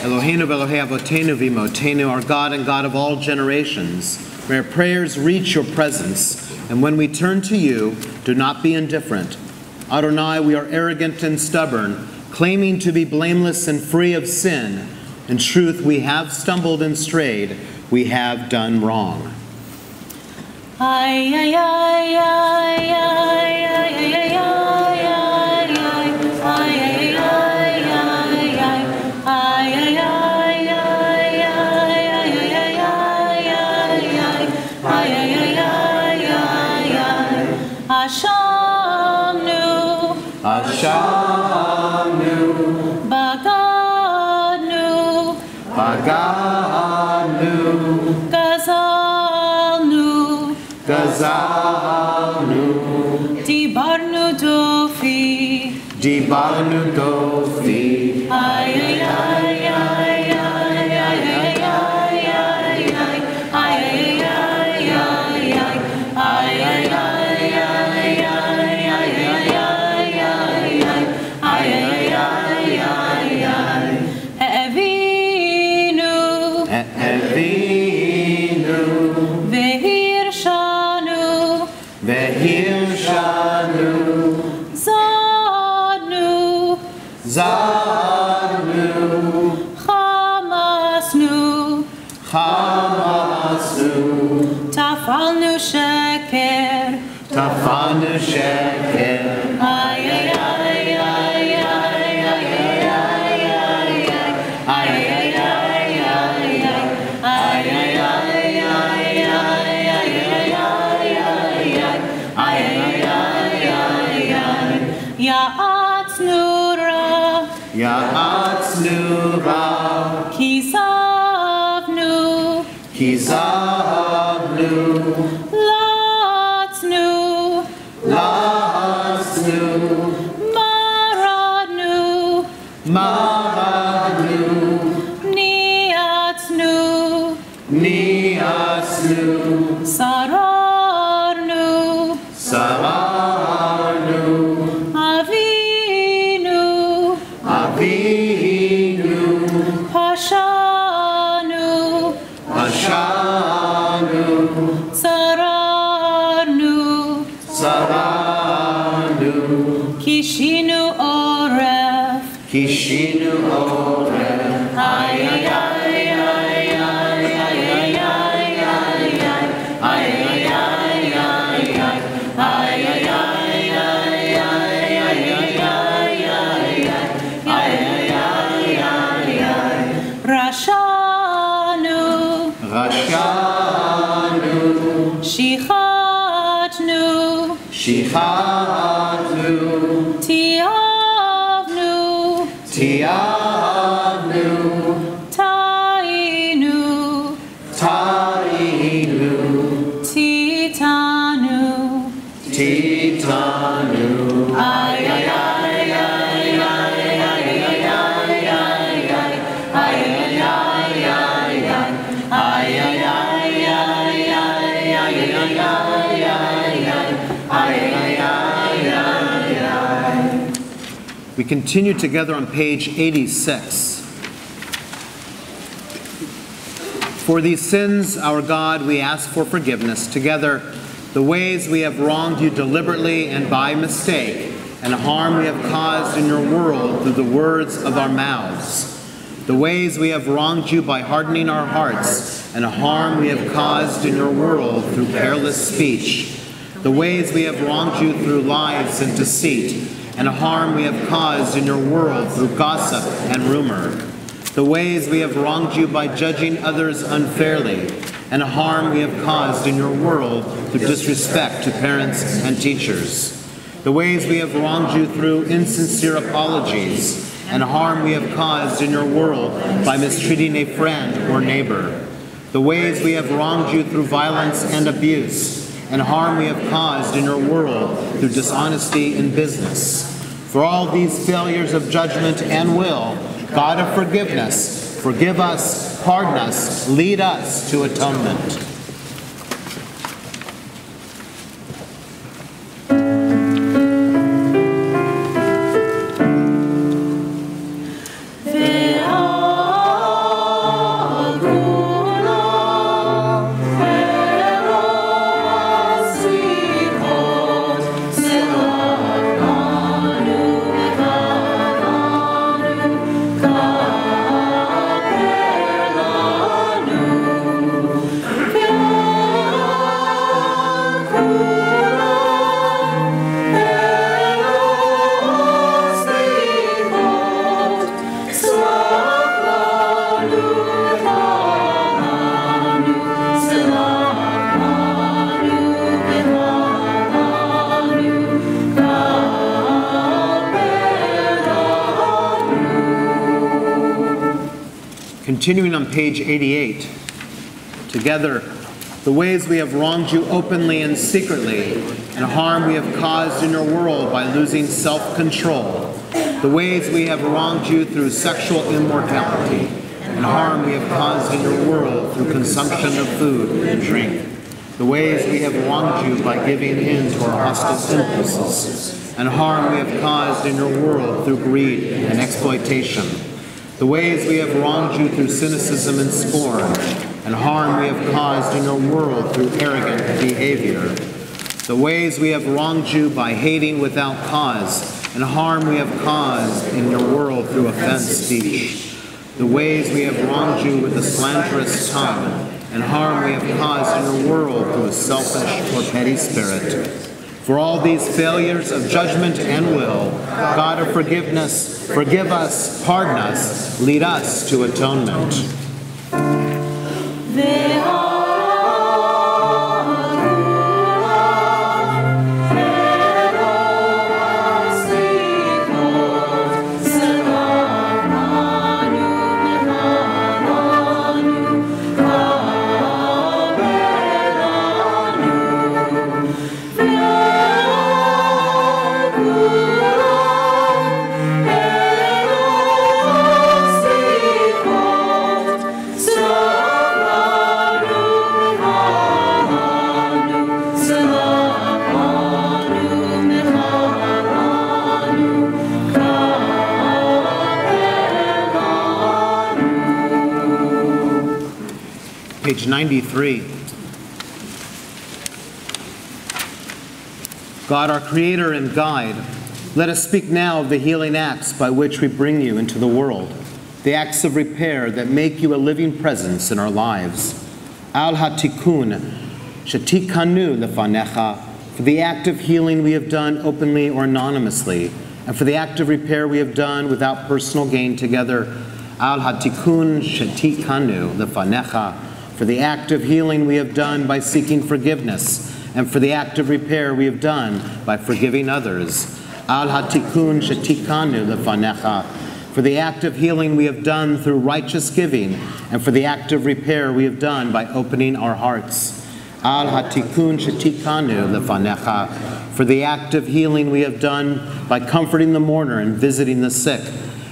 Eloheinu v'Elohei Avotenu v'Imotenu, our God and God of all generations, may our prayers reach your presence, and when we turn to you, do not be indifferent. Adonai, we are arrogant and stubborn, claiming to be blameless and free of sin. In truth, we have stumbled and strayed. We have done wrong. Ay, ay, ay, ay, ay, ay, ay, Ashamnu, Bagadnu, Gazalnu, Dibarnu Dofi, ay, ay, ay, ay, ay, ay, ay, Chamasnu, Tafalnu sheker. Tafalnu sheker. Ay, ay, ay, ay, ay, ay, Ya'atznuva. Kisavnu. Kizavnu. Latznu. Latznu. Maradnu. Maradnu. Niatznu. Niatznu. Sararnu. Sararnu. Avinu. Avinu. Pashanu. Ashanu. Sararnu. Saranu. Kishinu oref. Kishinu oref. Ay, ay, ay, ay, ay, ay, ay, ay, ay, Rashanu. Rashanu. Shichatnu. Shichatnu. Tiavnu. Tiavnu. Tainu. Tainu. Titanu. Titanu. Ay, ay, ay, ay, ay, ay, ay, We continue together on page 86. For these sins, our God, we ask for forgiveness. Together, the ways we have wronged you deliberately and by mistake, and harm we have caused in your world through the words of our mouths. The ways we have wronged you by hardening our hearts, and harm we have caused in your world through careless speech. The ways we have wronged you through lies and deceit, and harm we have caused in your world through gossip and rumor. The ways we have wronged you by judging others unfairly, and harm we have caused in your world through disrespect to parents and teachers. The ways we have wronged you through insincere apologies, and harm we have caused in your world by mistreating a friend or neighbor. The ways we have wronged you through violence and abuse, and harm we have caused in your world through dishonesty in business. For all these failures of judgment and will, God of forgiveness, forgive us, pardon us, lead us to atonement. Continuing on page 88, together, the ways we have wronged you openly and secretly, and harm we have caused in your world by losing self-control. The ways we have wronged you through sexual immortality, and harm we have caused in your world through consumption of food and drink. The ways we have wronged you by giving in to our hostile impulses, and harm we have caused in your world through greed and exploitation. The ways we have wronged you through cynicism and scorn, and harm we have caused in your world through arrogant behavior. The ways we have wronged you by hating without cause, and harm we have caused in your world through offense speech. The ways we have wronged you with a slanderous tongue, and harm we have caused in your world through a selfish or petty spirit. For all these failures of judgment and will, God of forgiveness, forgive us, pardon us, lead us to atonement. Page 93. God, our Creator and Guide, let us speak now of the healing acts by which we bring you into the world, the acts of repair that make you a living presence in our lives. Al hatikun, shetikanu lefanecha, for the act of healing we have done openly or anonymously, and for the act of repair we have done without personal gain together. Al hatikun, shetikanu lefanecha, for the act of healing we have done by seeking forgiveness, and for the act of repair we have done by forgiving others. Al hatikun shetikanu lefanecha, for the act of healing we have done through righteous giving, and for the act of repair we have done by opening our hearts. Al hatikun shetikanu lefanecha, for the act of healing we have done by comforting the mourner and visiting the sick,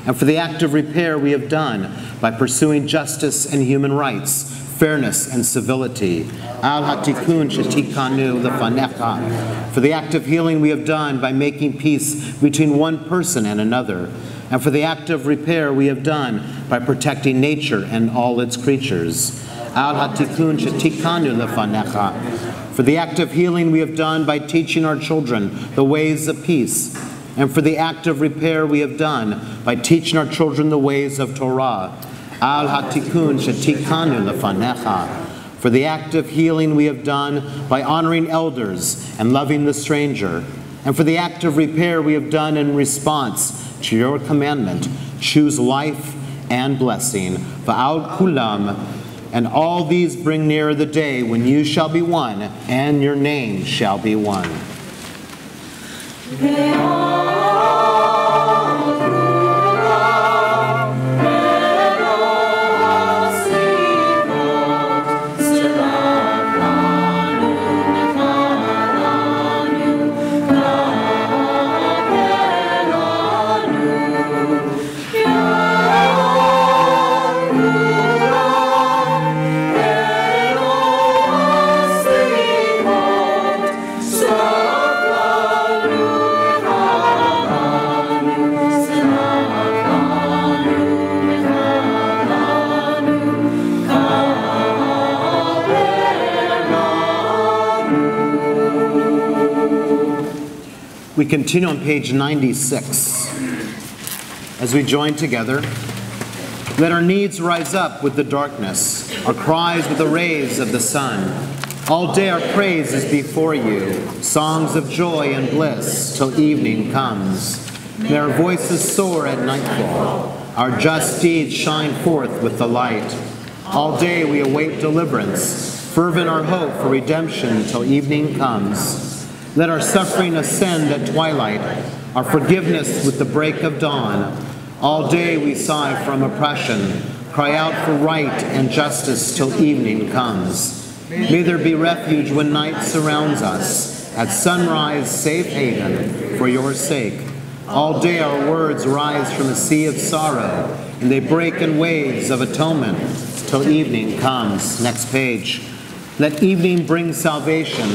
and for the act of repair we have done by pursuing justice and human rights, fairness and civility. Al hatikun shetikanu lefanecha, for the act of healing we have done by making peace between one person and another, and for the act of repair we have done by protecting nature and all its creatures. Al hatikun shetikanu lefanecha, for the act of healing we have done by teaching our children the ways of peace, and for the act of repair we have done by teaching our children the ways of Torah. Al hatikun shetikanu lefanecha, for the act of healing we have done by honoring elders and loving the stranger, and for the act of repair we have done in response to your commandment, choose life and blessing. Va'al kulam, and all these bring nearer the day when you shall be one and your name shall be one. We continue on page 96. As we join together, let our needs rise up with the darkness, our cries with the rays of the sun. All day our praise is before you, songs of joy and bliss till evening comes. May our voices soar at nightfall, our just deeds shine forth with the light. All day we await deliverance, fervent our hope for redemption till evening comes. Let our suffering ascend at twilight, our forgiveness with the break of dawn. All day we sigh from oppression, cry out for right and justice till evening comes. May there be refuge when night surrounds us, at sunrise safe haven for your sake. All day our words rise from a sea of sorrow, and they break in waves of atonement till evening comes. Next page. Let evening bring salvation.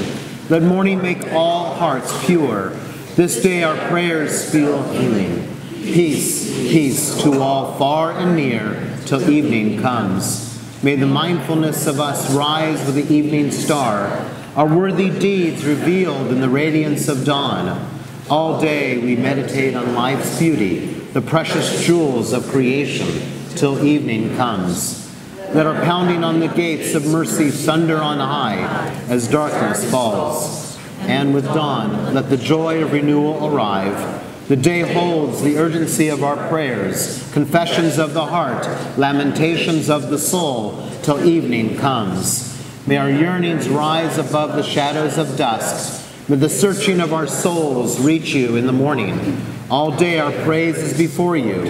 Let morning make all hearts pure. This day our prayers feel healing. Peace, peace to all far and near, till evening comes. May the mindfulness of us rise with the evening star, our worthy deeds revealed in the radiance of dawn. All day we meditate on life's beauty, the precious jewels of creation, till evening comes. that are pounding on the gates of mercy thunder on high as darkness falls. And with dawn, let the joy of renewal arrive. The day holds the urgency of our prayers, confessions of the heart, lamentations of the soul, till evening comes. May our yearnings rise above the shadows of dusk. May the searching of our souls reach you in the morning. All day our praise is before you.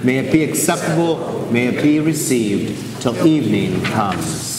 May it be acceptable, may it be received, till evening comes.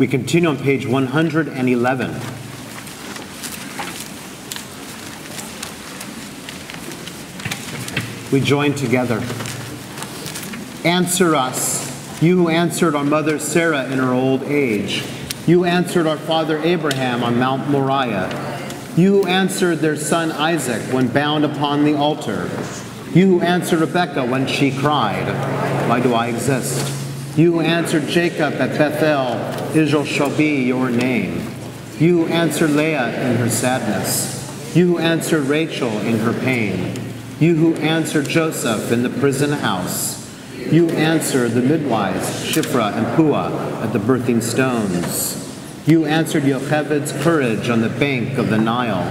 We continue on page 111. We join together. Answer us, you who answered our mother Sarah in her old age. You answered our father Abraham on Mount Moriah. You who answered their son Isaac when bound upon the altar. You who answered Rebekah when she cried, "Why do I exist?" You who answered Jacob at Bethel, "Israel shall be your name." You who answered Leah in her sadness. You who answered Rachel in her pain. You who answered Joseph in the prison house. You answered the midwives, Shiphrah and Puah, at the birthing stones. You answered Yocheved's courage on the bank of the Nile.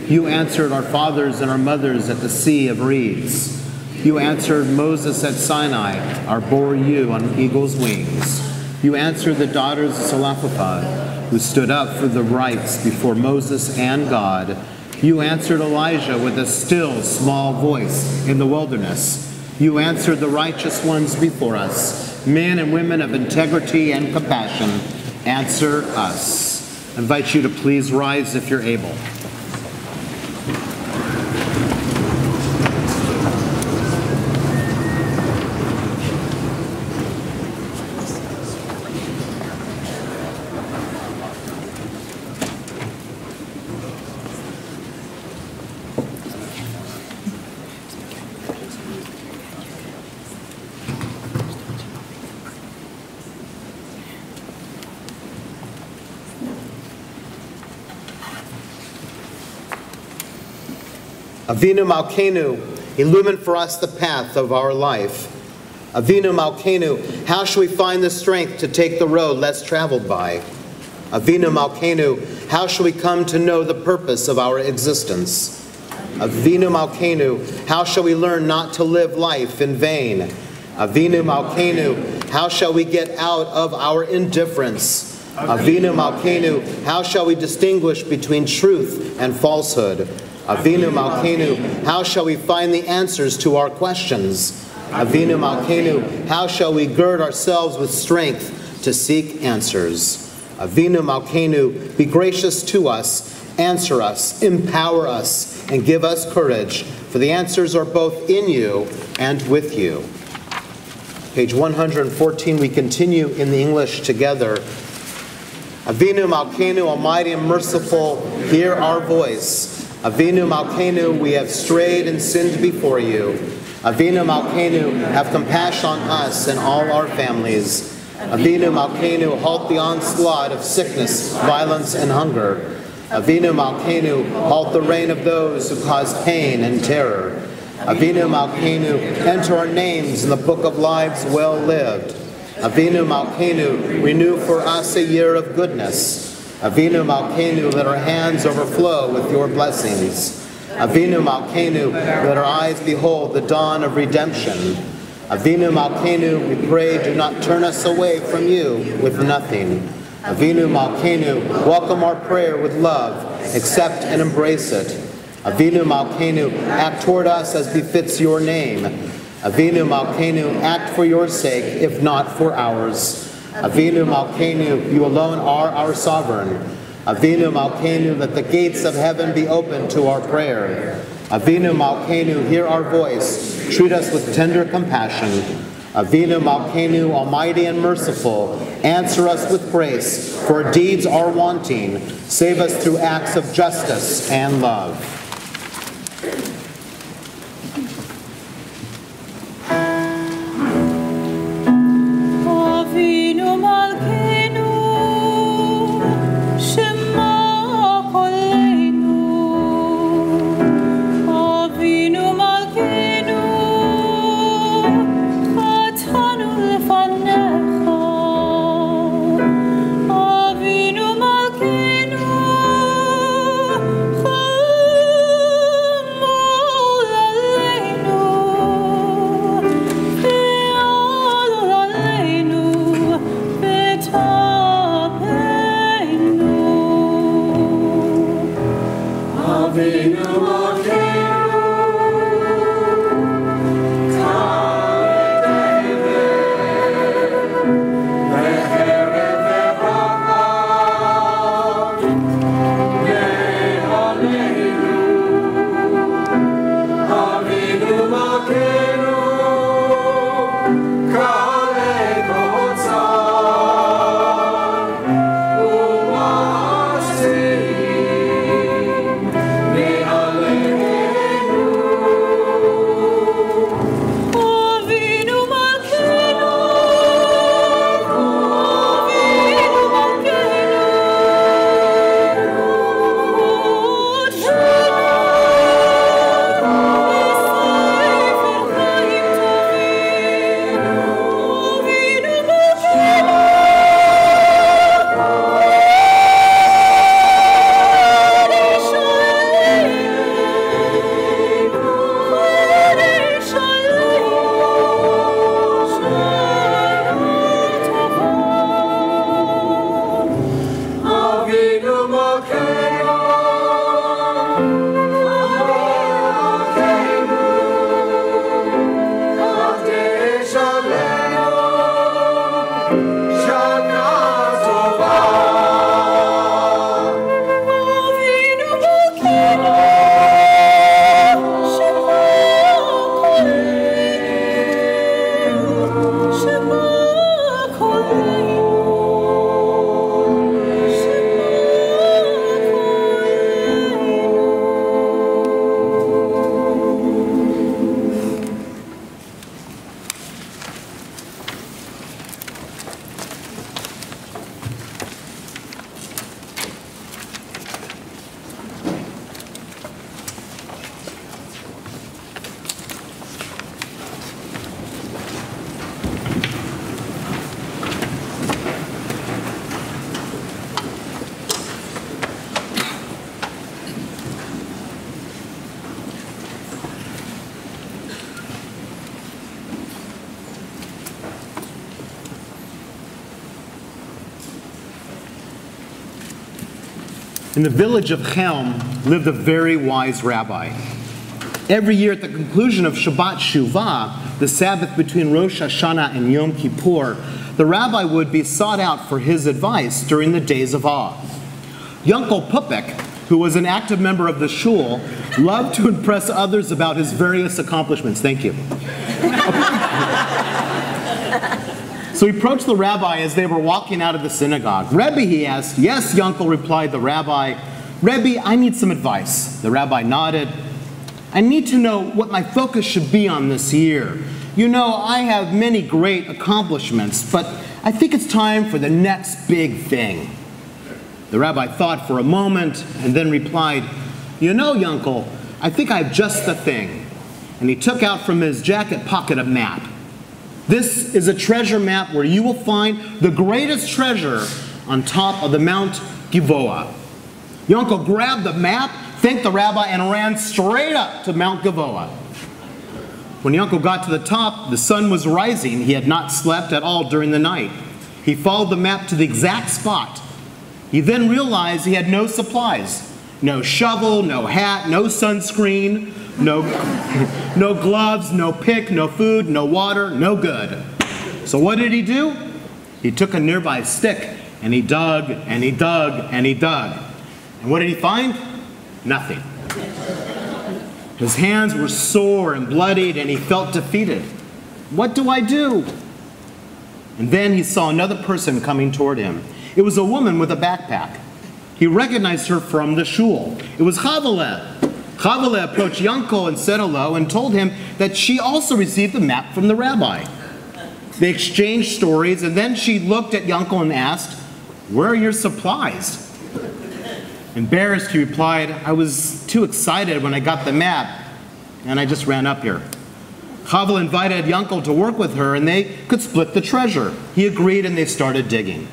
You answered our fathers and our mothers at the Sea of Reeds. You answered Moses at Sinai, our bore you on eagle's wings. You answered the daughters of Zelophehad, who stood up for the rights before Moses and God. You answered Elijah with a still, small voice in the wilderness. You answered the righteous ones before us, men and women of integrity and compassion. Answer us. I invite you to please rise if you're able. Avinu Malkeinu, illumine for us the path of our life. Avinu Malkeinu, how shall we find the strength to take the road less traveled by? Avinu Malkeinu, how shall we come to know the purpose of our existence? Avinu Malkeinu, how shall we learn not to live life in vain? Avinu Malkeinu, how shall we get out of our indifference? Avinu Malkeinu, how shall we distinguish between truth and falsehood? Avinu Malkeinu, how shall we find the answers to our questions? Avinu Malkeinu, how shall we gird ourselves with strength to seek answers? Avinu Malkeinu, be gracious to us, answer us, empower us, and give us courage, for the answers are both in you and with you. Page 114, we continue in the English together. Avinu Malkeinu, almighty and merciful, hear our voice. Avinu Malkeinu, we have strayed and sinned before you. Avinu Malkeinu, have compassion on us and all our families. Avinu Malkeinu, halt the onslaught of sickness, violence, and hunger. Avinu Malkeinu, halt the reign of those who cause pain and terror. Avinu Malkeinu, enter our names in the book of lives well lived. Avinu Malkeinu, renew for us a year of goodness. Avinu Malkeinu, let our hands overflow with your blessings. Avinu Malkeinu, let our eyes behold the dawn of redemption. Avinu Malkeinu, we pray, do not turn us away from you with nothing. Avinu Malkeinu, welcome our prayer with love, accept and embrace it. Avinu Malkeinu, act toward us as befits your name. Avinu Malkeinu, act for your sake, if not for ours. Avinu Malkeinu, you alone are our sovereign. Avinu Malkeinu, let the gates of heaven be open to our prayer. Avinu Malkeinu, hear our voice, treat us with tender compassion. Avinu Malkeinu, almighty and merciful, answer us with grace, for our deeds are wanting. Save us through acts of justice and love. Avinu Malkeinu. In the village of Chelm lived a very wise rabbi. Every year at the conclusion of Shabbat Shuvah, the Sabbath between Rosh Hashanah and Yom Kippur, the rabbi would be sought out for his advice during the days of awe. Yunkel Pupik, who was an active member of the shul, loved to impress others about his various accomplishments. Thank you. So he approached the rabbi as they were walking out of the synagogue. "Rebbe," he asked. "Yes, Yunkel," replied the rabbi. "Rebbe, I need some advice." The rabbi nodded. "I need to know what my focus should be on this year. You know, I have many great accomplishments, but I think it's time for the next big thing." The rabbi thought for a moment and then replied, "You know, Yunkel, I think I have just the thing." And he took out from his jacket pocket a map. "This is a treasure map where you will find the greatest treasure on top of the Mount Gilboa." Yunkel grabbed the map, thanked the rabbi, and ran straight up to Mount Gilboa. When Yunkel got to the top, the sun was rising. He had not slept at all during the night. He followed the map to the exact spot. He then realized he had no supplies. No shovel, no hat, no sunscreen, no gloves, no pick, no food, no water, no good. So what did he do? He took a nearby stick and he dug and he dug and he dug. And what did he find? Nothing. His hands were sore and bloodied and he felt defeated. What do I do? And then he saw another person coming toward him. It was a woman with a backpack. He recognized her from the shul. It was Chavale. Chavale approached Yunkel and said hello and told him that she also received the map from the rabbi. They exchanged stories, and then she looked at Yunkel and asked, "Where are your supplies?" Embarrassed, he replied, "I was too excited when I got the map, and I just ran up here." Chavale invited Yunkel to work with her, and they could split the treasure. He agreed, and they started digging.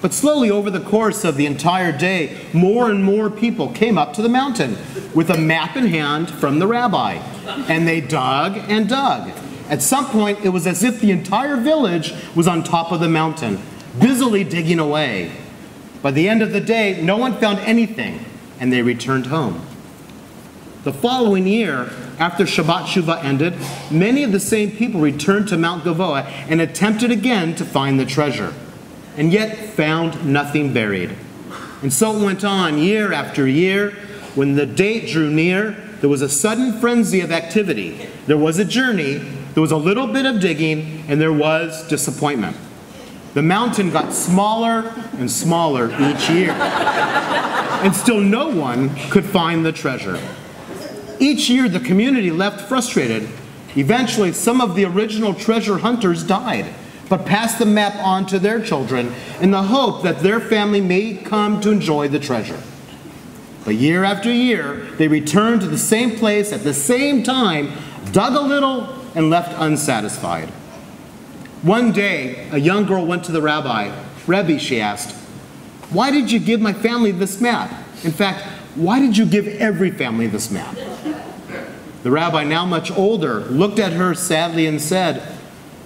But slowly, over the course of the entire day, more and more people came up to the mountain with a map in hand from the rabbi. And they dug and dug. At some point, it was as if the entire village was on top of the mountain, busily digging away. By the end of the day, no one found anything, and they returned home. The following year, after Shabbat Shuvah ended, many of the same people returned to Mount Gilboa and attempted again to find the treasure, and yet found nothing buried. And so it went on year after year. When the date drew near, there was a sudden frenzy of activity. There was a journey, there was a little bit of digging, and there was disappointment. The mountain got smaller and smaller each year, and still no one could find the treasure. Each year, the community left frustrated. Eventually, some of the original treasure hunters died, but passed the map on to their children in the hope that their family may come to enjoy the treasure. But year after year, they returned to the same place at the same time, dug a little, and left unsatisfied. One day, a young girl went to the rabbi. "Rebbe," she asked, "why did you give my family this map? In fact, why did you give every family this map?" The rabbi, now much older, looked at her sadly and said,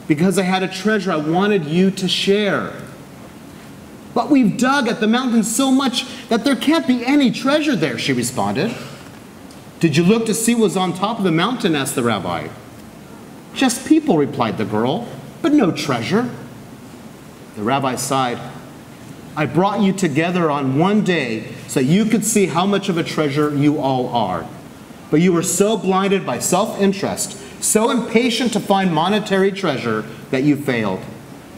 "Because I had a treasure I wanted you to share." "But we've dug at the mountain so much that there can't be any treasure there," she responded. "Did you look to see what was on top of the mountain?" asked the rabbi. "Just people," replied the girl, "but no treasure." The rabbi sighed. "I brought you together on one day so you could see how much of a treasure you all are. But you were so blinded by self-interest, so impatient to find monetary treasure, that you failed.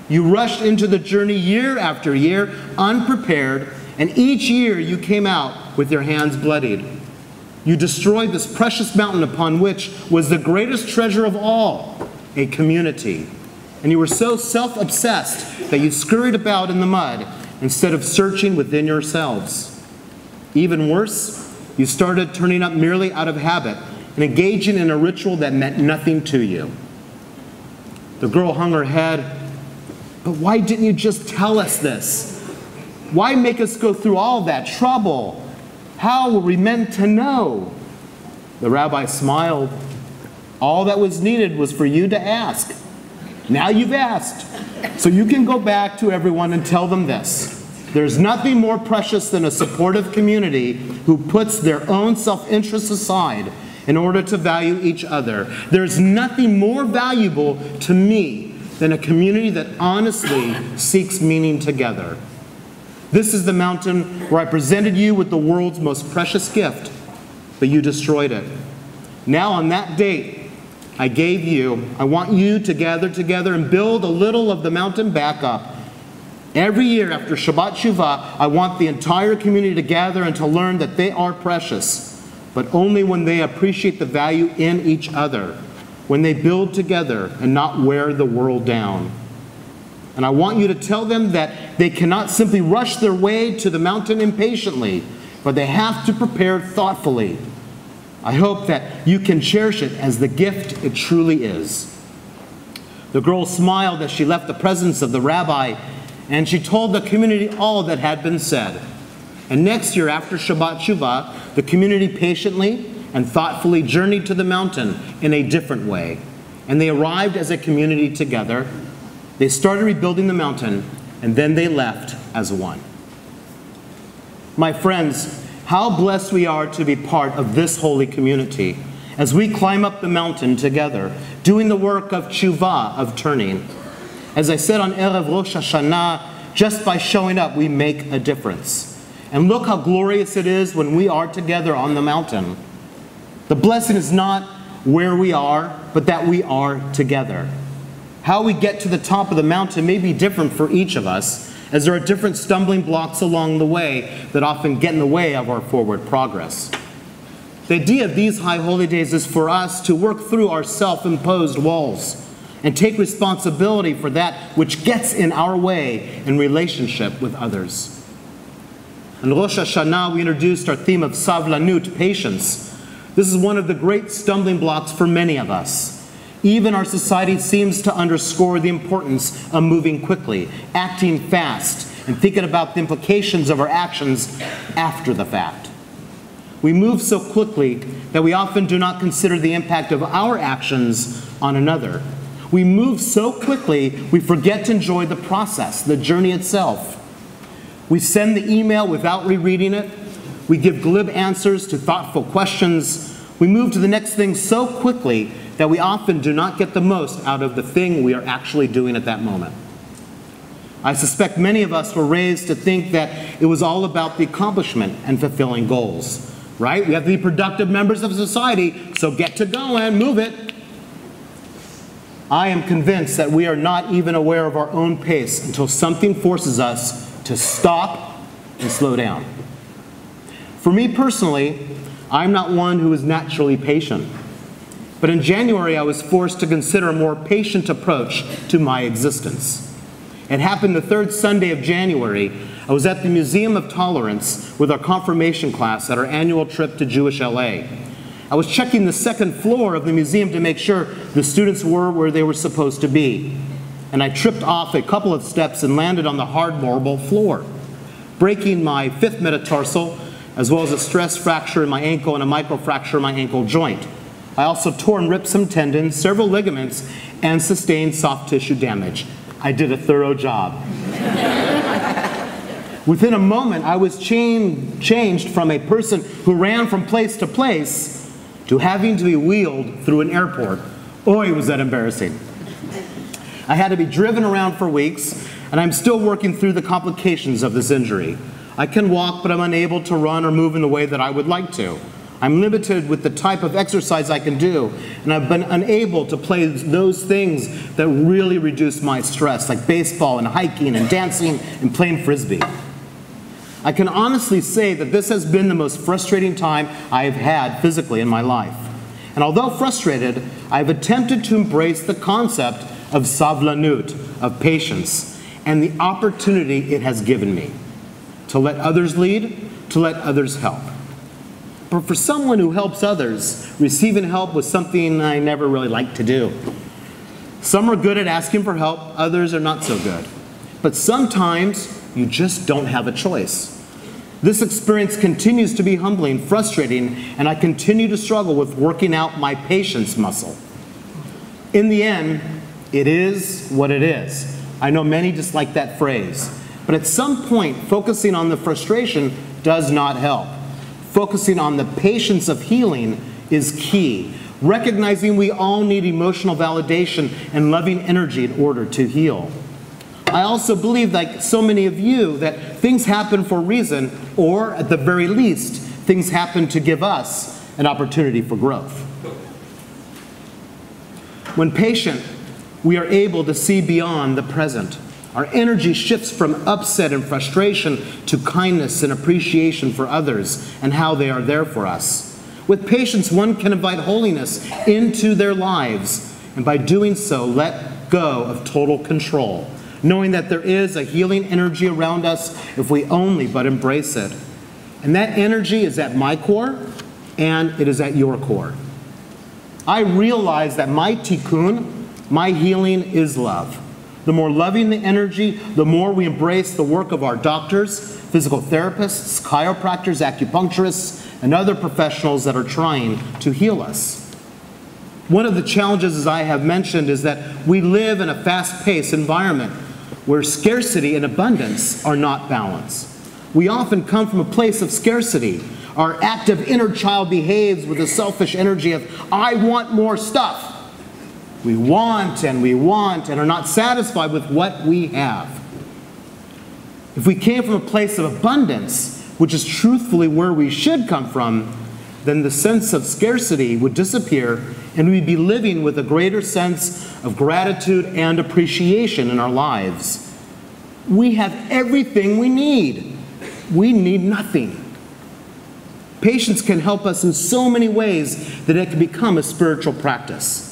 You rushed into the journey year after year, unprepared, and each year you came out with your hands bloodied. You destroyed this precious mountain upon which was the greatest treasure of all, a community. And you were so self-obsessed that you scurried about in the mud instead of searching within yourselves. Even worse, you started turning up merely out of habit and engaging in a ritual that meant nothing to you." The girl hung her head. "But why didn't you just tell us this? Why make us go through all that trouble? How were we meant to know?" The rabbi smiled. "All that was needed was for you to ask. Now you've asked, so you can go back to everyone and tell them this. There's nothing more precious than a supportive community who puts their own self-interest aside in order to value each other. There's nothing more valuable to me than a community that honestly seeks meaning together. This is the mountain where I presented you with the world's most precious gift, but you destroyed it. Now on that date I want you to gather together and build a little of the mountain back up. Every year after Shabbat Shuvah, I want the entire community to gather and to learn that they are precious, but only when they appreciate the value in each other, when they build together and not wear the world down. And I want you to tell them that they cannot simply rush their way to the mountain impatiently, but they have to prepare thoughtfully. I hope that you can cherish it as the gift it truly is. The girl smiled as she left the presence of the rabbi, and she told the community all that had been said. And next year, after Shabbat Shuvah, the community patiently and thoughtfully journeyed to the mountain in a different way. And they arrived as a community together. They started rebuilding the mountain, and then they left as one. My friends, how blessed we are to be part of this holy community as we climb up the mountain together, doing the work of tshuva, of turning. As I said on Erev Rosh Hashanah, just by showing up, we make a difference. And look how glorious it is when we are together on the mountain. The blessing is not where we are, but that we are together. How we get to the top of the mountain may be different for each of us, as there are different stumbling blocks along the way that often get in the way of our forward progress. The idea of these high holy days is for us to work through our self-imposed walls and take responsibility for that which gets in our way in relationship with others. In Rosh Hashanah, we introduced our theme of Savlanut, patience. This is one of the great stumbling blocks for many of us. Even our society seems to underscore the importance of moving quickly, acting fast, and thinking about the implications of our actions after the fact. We move so quickly that we often do not consider the impact of our actions on another. We move so quickly, we forget to enjoy the process, the journey itself. We send the email without rereading it. We give glib answers to thoughtful questions. We move to the next thing so quickly that we often do not get the most out of the thing we are actually doing at that moment. I suspect many of us were raised to think that it was all about the accomplishment and fulfilling goals, right? We have to be productive members of society, so get to going, move it. I am convinced that we are not even aware of our own pace until something forces us to stop and slow down. For me personally, I'm not one who is naturally patient. But in January, I was forced to consider a more patient approach to my existence. It happened the third Sunday of January. I was at the Museum of Tolerance with our confirmation class at our annual trip to Jewish LA. I was checking the second floor of the museum to make sure the students were where they were supposed to be. And I tripped off a couple of steps and landed on the hard marble floor, breaking my 5th metatarsal, as well as a stress fracture in my ankle and a microfracture in my ankle joint. I also tore and ripped some tendons, several ligaments, and sustained soft tissue damage. I did a thorough job. Within a moment, I was changed from a person who ran from place to place to having to be wheeled through an airport. Boy, was that embarrassing. I had to be driven around for weeks, and I'm still working through the complications of this injury. I can walk, but I'm unable to run or move in the way that I would like to. I'm limited with the type of exercise I can do, and I've been unable to play those things that really reduce my stress, like baseball and hiking and dancing and playing frisbee. I can honestly say that this has been the most frustrating time I have had physically in my life. And although frustrated, I've attempted to embrace the concept of savlanut, of patience, and the opportunity it has given me to let others lead, to let others help. But for someone who helps others, receiving help was something I never really liked to do. Some are good at asking for help, others are not so good. But sometimes you just don't have a choice. This experience continues to be humbling, frustrating, and I continue to struggle with working out my patience muscle. In the end, it is what it is. I know many dislike that phrase, But at some point, focusing on the frustration does not help. Focusing on the patience of healing is key. Recognizing we all need emotional validation and loving energy in order to heal. I also believe, like so many of you, that things happen for a reason, or at the very least, things happen to give us an opportunity for growth. When patient, we are able to see beyond the present. Our energy shifts from upset and frustration to kindness and appreciation for others and how they are there for us. With patience, one can invite holiness into their lives, and by doing so, let go of total control, knowing that there is a healing energy around us if we only but embrace it. And that energy is at my core, and it is at your core. I realize that my tikkun, my healing, is love. The more loving the energy, the more we embrace the work of our doctors, physical therapists, chiropractors, acupuncturists, and other professionals that are trying to heal us. One of the challenges, as I have mentioned, is that we live in a fast-paced environment where scarcity and abundance are not balanced. We often come from a place of scarcity. Our active inner child behaves with a selfish energy of, I want more stuff. We want and are not satisfied with what we have. If we came from a place of abundance, which is truthfully where we should come from, then the sense of scarcity would disappear and we'd be living with a greater sense of gratitude and appreciation in our lives. We have everything we need. We need nothing. Patience can help us in so many ways that it can become a spiritual practice.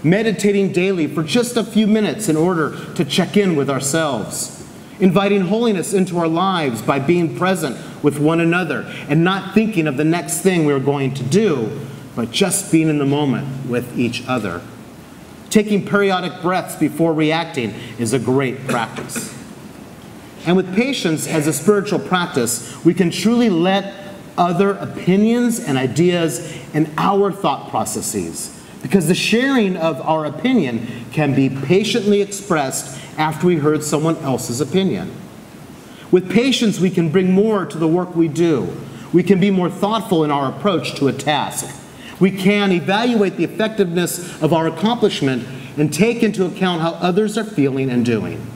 Meditating daily for just a few minutes in order to check in with ourselves. Inviting holiness into our lives by being present with one another and not thinking of the next thing we're going to do, but just being in the moment with each other. Taking periodic breaths before reacting is a great practice. And with patience as a spiritual practice, we can truly let other opinions and ideas and our thought processes, because the sharing of our opinion can be patiently expressed after we heard someone else's opinion. With patience, we can bring more to the work we do. We can be more thoughtful in our approach to a task. We can evaluate the effectiveness of our accomplishment and take into account how others are feeling and doing.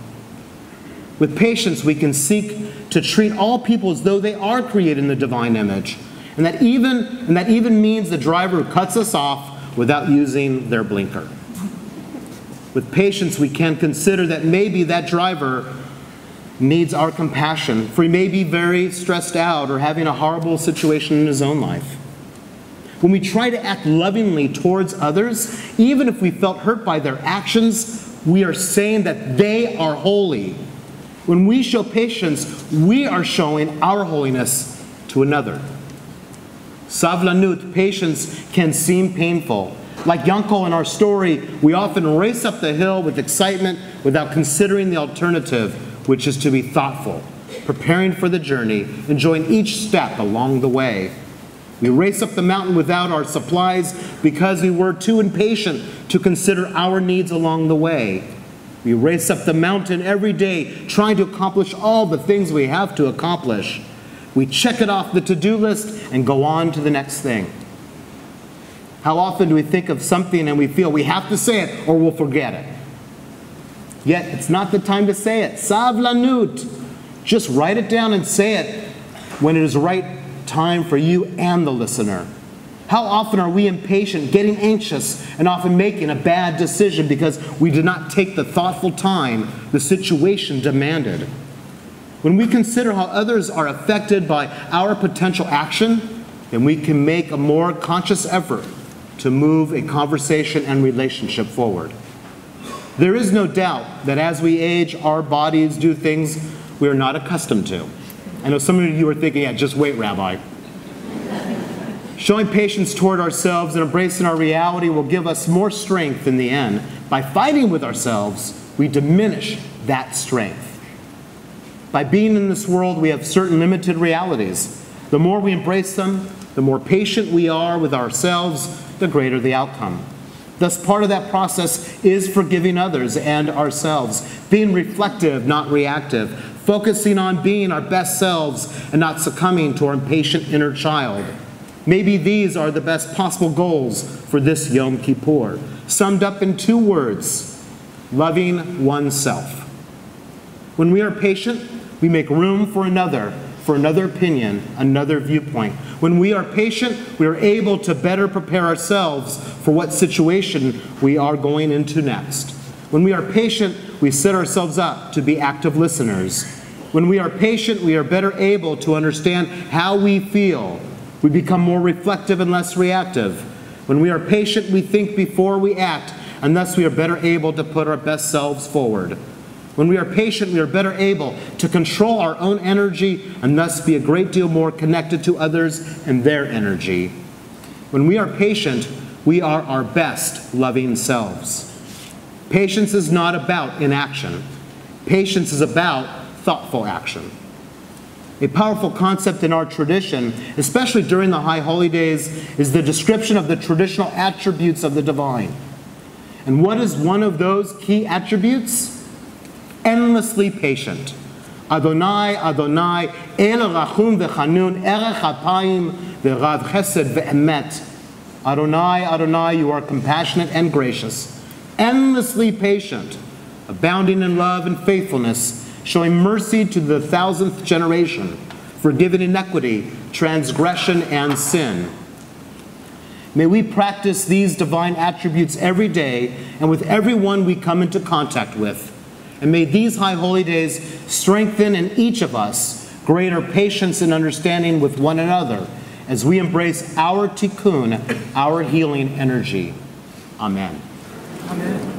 With patience, we can seek to treat all people as though they are created in the divine image, and that even means the driver who cuts us off without using their blinker. With patience, we can consider that maybe that driver needs our compassion, for he may be very stressed out or having a horrible situation in his own life. When we try to act lovingly towards others, even if we felt hurt by their actions, we are saying that they are holy. When we show patience, we are showing our holiness to another. Savlanut, patience, can seem painful. Like Yanko in our story, we often race up the hill with excitement without considering the alternative, which is to be thoughtful, preparing for the journey, enjoying each step along the way. We race up the mountain without our supplies because we were too impatient to consider our needs along the way. We race up the mountain every day trying to accomplish all the things we have to accomplish. We check it off the to-do list and go on to the next thing. How often do we think of something and we feel we have to say it or we'll forget it? Yet it's not the time to say it. Savlanut. Just write it down and say it when it is the right time for you and the listener. How often are we impatient, getting anxious, and often making a bad decision because we did not take the thoughtful time the situation demanded? When we consider how others are affected by our potential action, then we can make a more conscious effort to move a conversation and relationship forward. There is no doubt that as we age, our bodies do things we are not accustomed to. I know some of you are thinking, yeah, just wait, Rabbi. Showing patience toward ourselves and embracing our reality will give us more strength in the end. By fighting with ourselves, we diminish that strength. By being in this world, we have certain limited realities. The more we embrace them, the more patient we are with ourselves, the greater the outcome. Thus, part of that process is forgiving others and ourselves, being reflective, not reactive, focusing on being our best selves and not succumbing to our impatient inner child. Maybe these are the best possible goals for this Yom Kippur, summed up in 2 words: loving oneself. When we are patient, we make room for another opinion, another viewpoint. When we are patient, we are able to better prepare ourselves for what situation we are going into next. When we are patient, we set ourselves up to be active listeners. When we are patient, we are better able to understand how we feel. We become more reflective and less reactive. When we are patient, we think before we act, and thus we are better able to put our best selves forward. When we are patient, we are better able to control our own energy and thus be a great deal more connected to others and their energy. When we are patient, we are our best loving selves. Patience is not about inaction. Patience is about thoughtful action. A powerful concept in our tradition, especially during the High Holy Days, is the description of the traditional attributes of the divine. And what is one of those key attributes? Endlessly patient. Adonai, Adonai, El Rachum V'Chanun, Erech Apayim V'Rav Chesed V'Emet. Adonai, Adonai, you are compassionate and gracious, endlessly patient, abounding in love and faithfulness, showing mercy to the 1000th generation, forgiving iniquity, transgression, and sin. May we practice these divine attributes every day and with everyone we come into contact with. And may these High Holy Days strengthen in each of us greater patience and understanding with one another as we embrace our tikkun, our healing energy. Amen. Amen.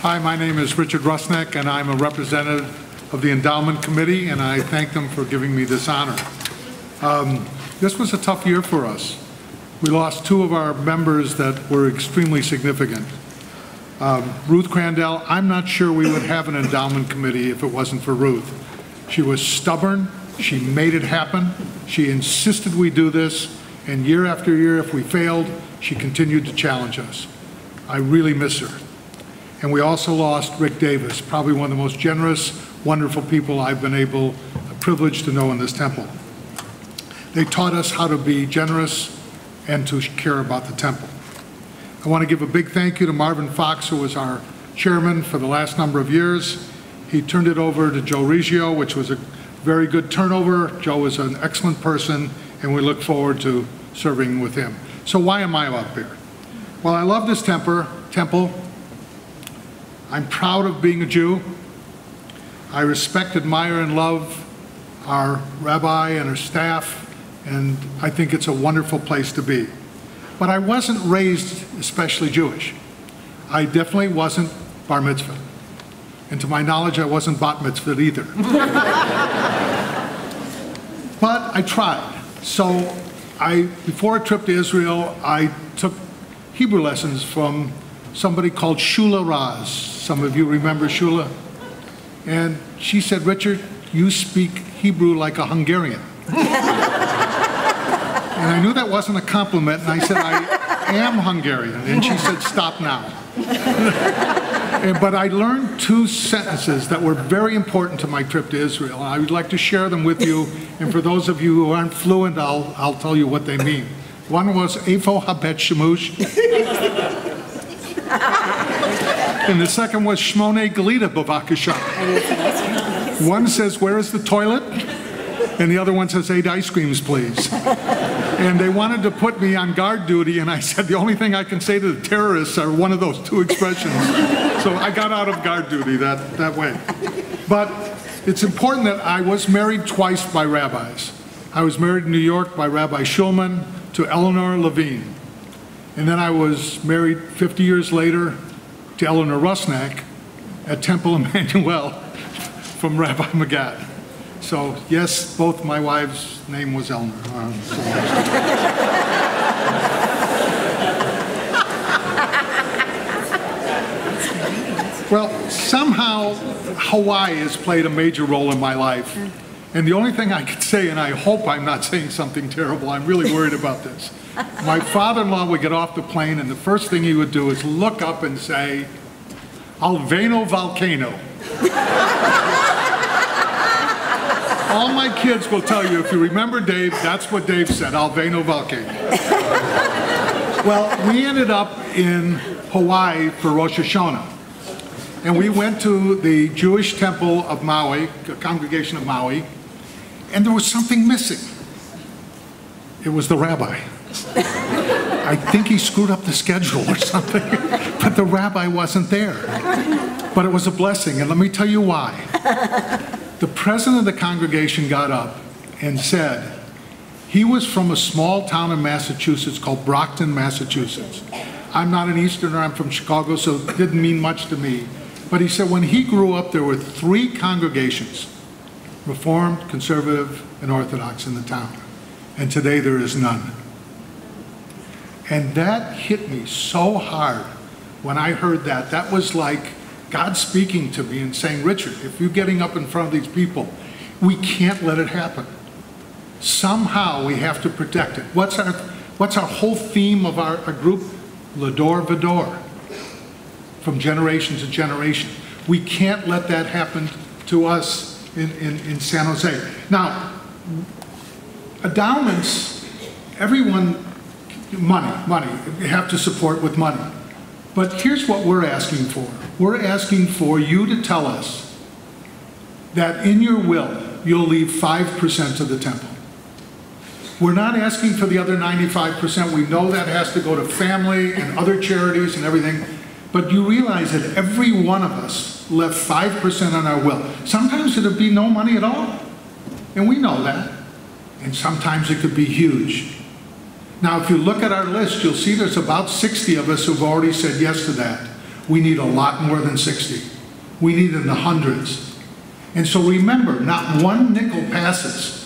Hi, my name is Richard Rusnak, and I'm a representative of the Endowment Committee, and I thank them for giving me this honor. This was a tough year for us. We lost 2 of our members that were extremely significant. Ruth Crandell, I'm not sure we would have an Endowment Committee if it wasn't for Ruth. She was stubborn, she made it happen, she insisted we do this, and year after year, if we failed, she continued to challenge us. I really miss her. And we also lost Rick Davis, probably one of the most generous, wonderful people I've been privileged to know in this temple. They taught us how to be generous and to care about the temple. I want to give a big thank you to Marvin Fox, who was our chairman for the last number of years. He turned it over to Joe Riggio, which was a very good turnover. Joe is an excellent person, and we look forward to serving with him. So why am I up here? Well, I love this temple. I'm proud of being a Jew. I respect, admire, and love our rabbi and her staff, and I think it's a wonderful place to be. But I wasn't raised especially Jewish. I definitely wasn't bar mitzvah. And to my knowledge, I wasn't bat mitzvah either. But I tried. So before a trip to Israel, I took Hebrew lessons from somebody called Shula Raz. Some of you remember Shula? And she said, Richard, you speak Hebrew like a Hungarian. And I knew that wasn't a compliment, and I said, I am Hungarian. And she said, stop now. But I learned two sentences that were very important to my trip to Israel, and I would like to share them with you. And for those of you who aren't fluent, I'll tell you what they mean. One was, Eifo habet shemush. And the second was, Shmone Galita bavakasha. One says, where is the toilet? And the other one says, 8 ice creams, please. And they wanted to put me on guard duty, and I said, the only thing I can say to the terrorists are one of those two expressions. So I got out of guard duty that way. But it's important that I was married twice by rabbis. I was married in New York by Rabbi Shulman to Eleanor Levine. And then I was married 50 years later to Eleanor Rusnak at Temple Emanu-El from Rabbi Magat. So yes, both my wives' name was Eleanor. Well, somehow Hawaii has played a major role in my life. And the only thing I can say, and I hope I'm not saying something terrible, I'm really worried about this. My father-in-law would get off the plane, and the first thing he would do is look up and say, Alveno Volcano. All my kids will tell you, if you remember Dave, that's what Dave said, Alveno Volcano. Well, we ended up in Hawaii for Rosh Hashanah. And we went to the Jewish temple of Maui, the congregation of Maui, and there was something missing. It was the rabbi. I think he screwed up the schedule or something, but the rabbi wasn't there. But it was a blessing, and let me tell you why. The president of the congregation got up and said, he was from a small town in Massachusetts called Brockton, Massachusetts. I'm not an Easterner, I'm from Chicago, so it didn't mean much to me. But he said when he grew up, there were 3 congregations, Reformed, Conservative, and Orthodox in the town. And today there is none. And that hit me so hard when I heard that. That was like God speaking to me and saying, Richard, if you're getting up in front of these people, we can't let it happen. Somehow we have to protect it. What's our whole theme of our group? L'dor v'dor. From generation to generation. We can't let that happen to us in San Jose. Now, endowments, everyone, money, you have to support with money. But here's what we're asking for. We're asking for you to tell us that in your will, you'll leave 5% to the temple. We're not asking for the other 95%. We know that has to go to family and other charities and everything. But you realize that every one of us left 5% on our will. Sometimes it'll be no money at all. And we know that. And sometimes it could be huge. Now, if you look at our list, you'll see there's about 60 of us who've already said yes to that. We need a lot more than 60. We need in the hundreds. And so remember, not one nickel passes.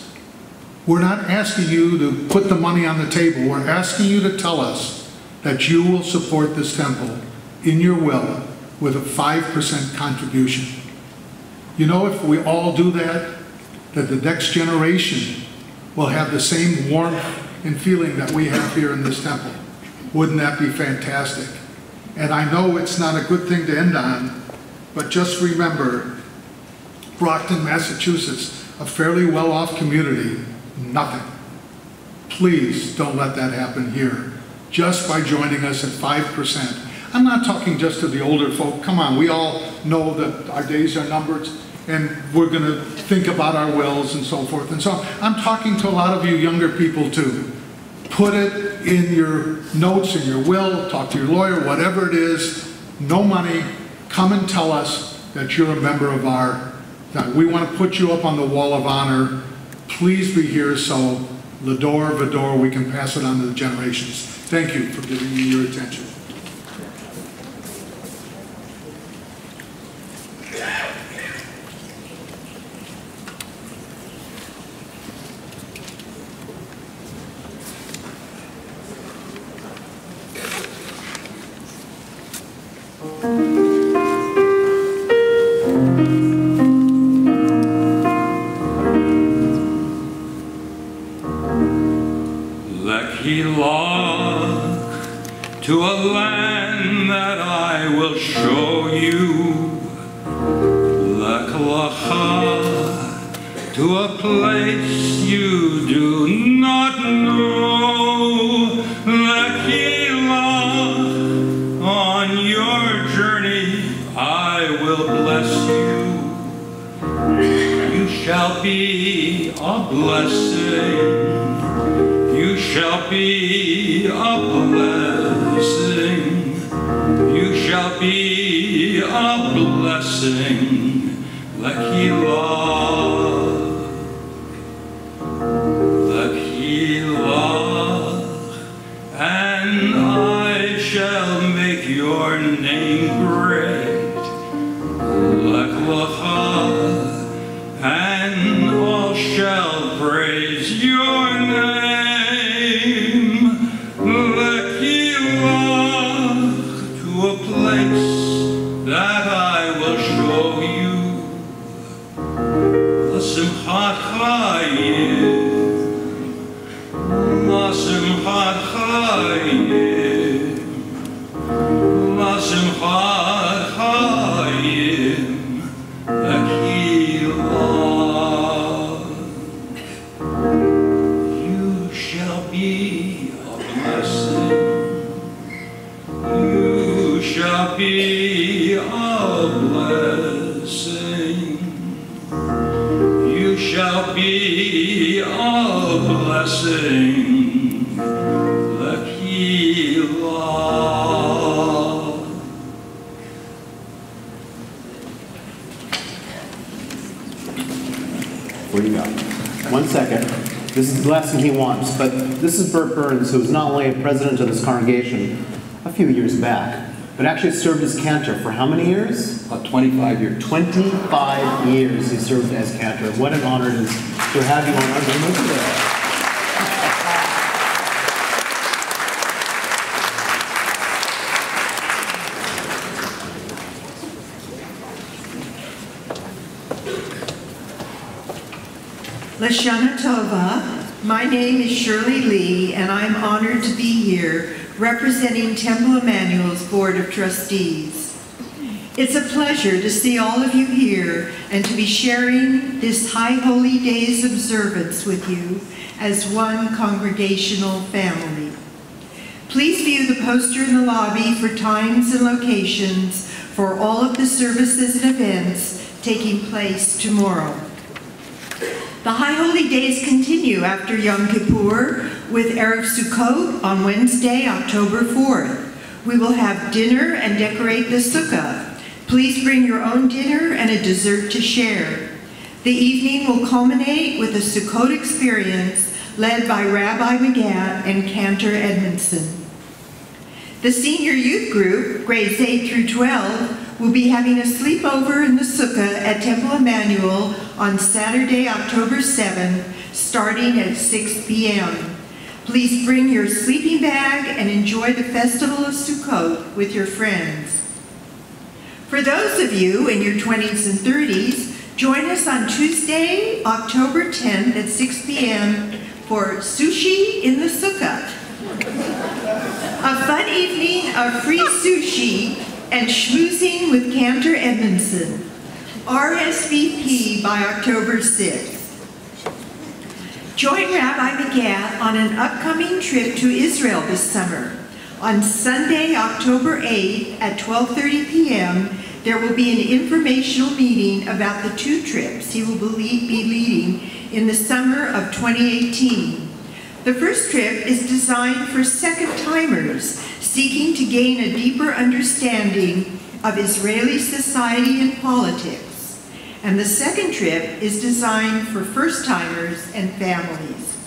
We're not asking you to put the money on the table. We're asking you to tell us that you will support this temple in your will with a 5% contribution. You know, if we all do that, that the next generation will have the same warmth and feeling that we have here in this temple. Wouldn't that be fantastic? And I know it's not a good thing to end on, but just remember, Brockton, Massachusetts, a fairly well-off community, nothing. Please don't let that happen here, just by joining us at 5%. I'm not talking just to the older folk. Come on, we all know that our days are numbered and we're going to think about our wills and so forth and so on. I'm talking to a lot of you younger people too. Put it in your notes, in your will, talk to your lawyer, whatever it is, no money, come and tell us that you're a member of our We want to put you up on the wall of honor. Please be here so Lador, Vador, we can pass it on to the generations. Thank you for giving me your attention. To a land that I will show you, Lech Lecha, to a place you do not know, Lech Lecha, on your journey I will bless you. You shall be a blessing. You shall be a blessing. You shall be a blessing. Lekilach, Lekilach, and I shall make your name great. Lech Lecha, and all shall praise your name. To a place that I will show you, L'simchat chayim, L'simchat chayim, L'simchat chayim, L'kilach. You shall be a blessing. You shall be a blessing. You shall be a blessing. Lekilach. Where you go? 1 second. This is the lesson he wants, but this is Bert Burns, who was not only a president of this congregation a few years back, but actually served as cantor for how many years? 25 years. 25 years he served as cantor. What an honor it is to have you on our demo today. Lashana Tova. My name is Shirley Lee, and I'm honored to be here representing Temple Emanu-El's Board of Trustees. It's a pleasure to see all of you here and to be sharing this High Holy Days observance with you as one congregational family. Please view the poster in the lobby for times and locations for all of the services and events taking place tomorrow. The High Holy Days continue after Yom Kippur with Erev Sukkot on Wednesday, October 4th. We will have dinner and decorate the sukkah. Please bring your own dinner and a dessert to share. The evening will culminate with a Sukkot experience led by Rabbi Magat and Cantor Edmondson. The senior youth group, grades 8 through 12, will be having a sleepover in the sukkah at Temple Emanu-El on Saturday, October 7th, starting at 6 p.m. Please bring your sleeping bag and enjoy the festival of Sukkot with your friends. For those of you in your 20s and 30s, join us on Tuesday, October 10th at 6 p.m. for Sushi in the Sukkah. A fun evening of free sushi and schmoozing with Cantor Edmondson. RSVP by October 6th. Join Rabbi Magat on an upcoming trip to Israel this summer. On Sunday, October 8th at 12:30 p.m., there will be an informational meeting about the 2 trips he will be leading in the summer of 2018. The first trip is designed for second-timers seeking to gain a deeper understanding of Israeli society and politics. and the second trip is designed for first-timers and families.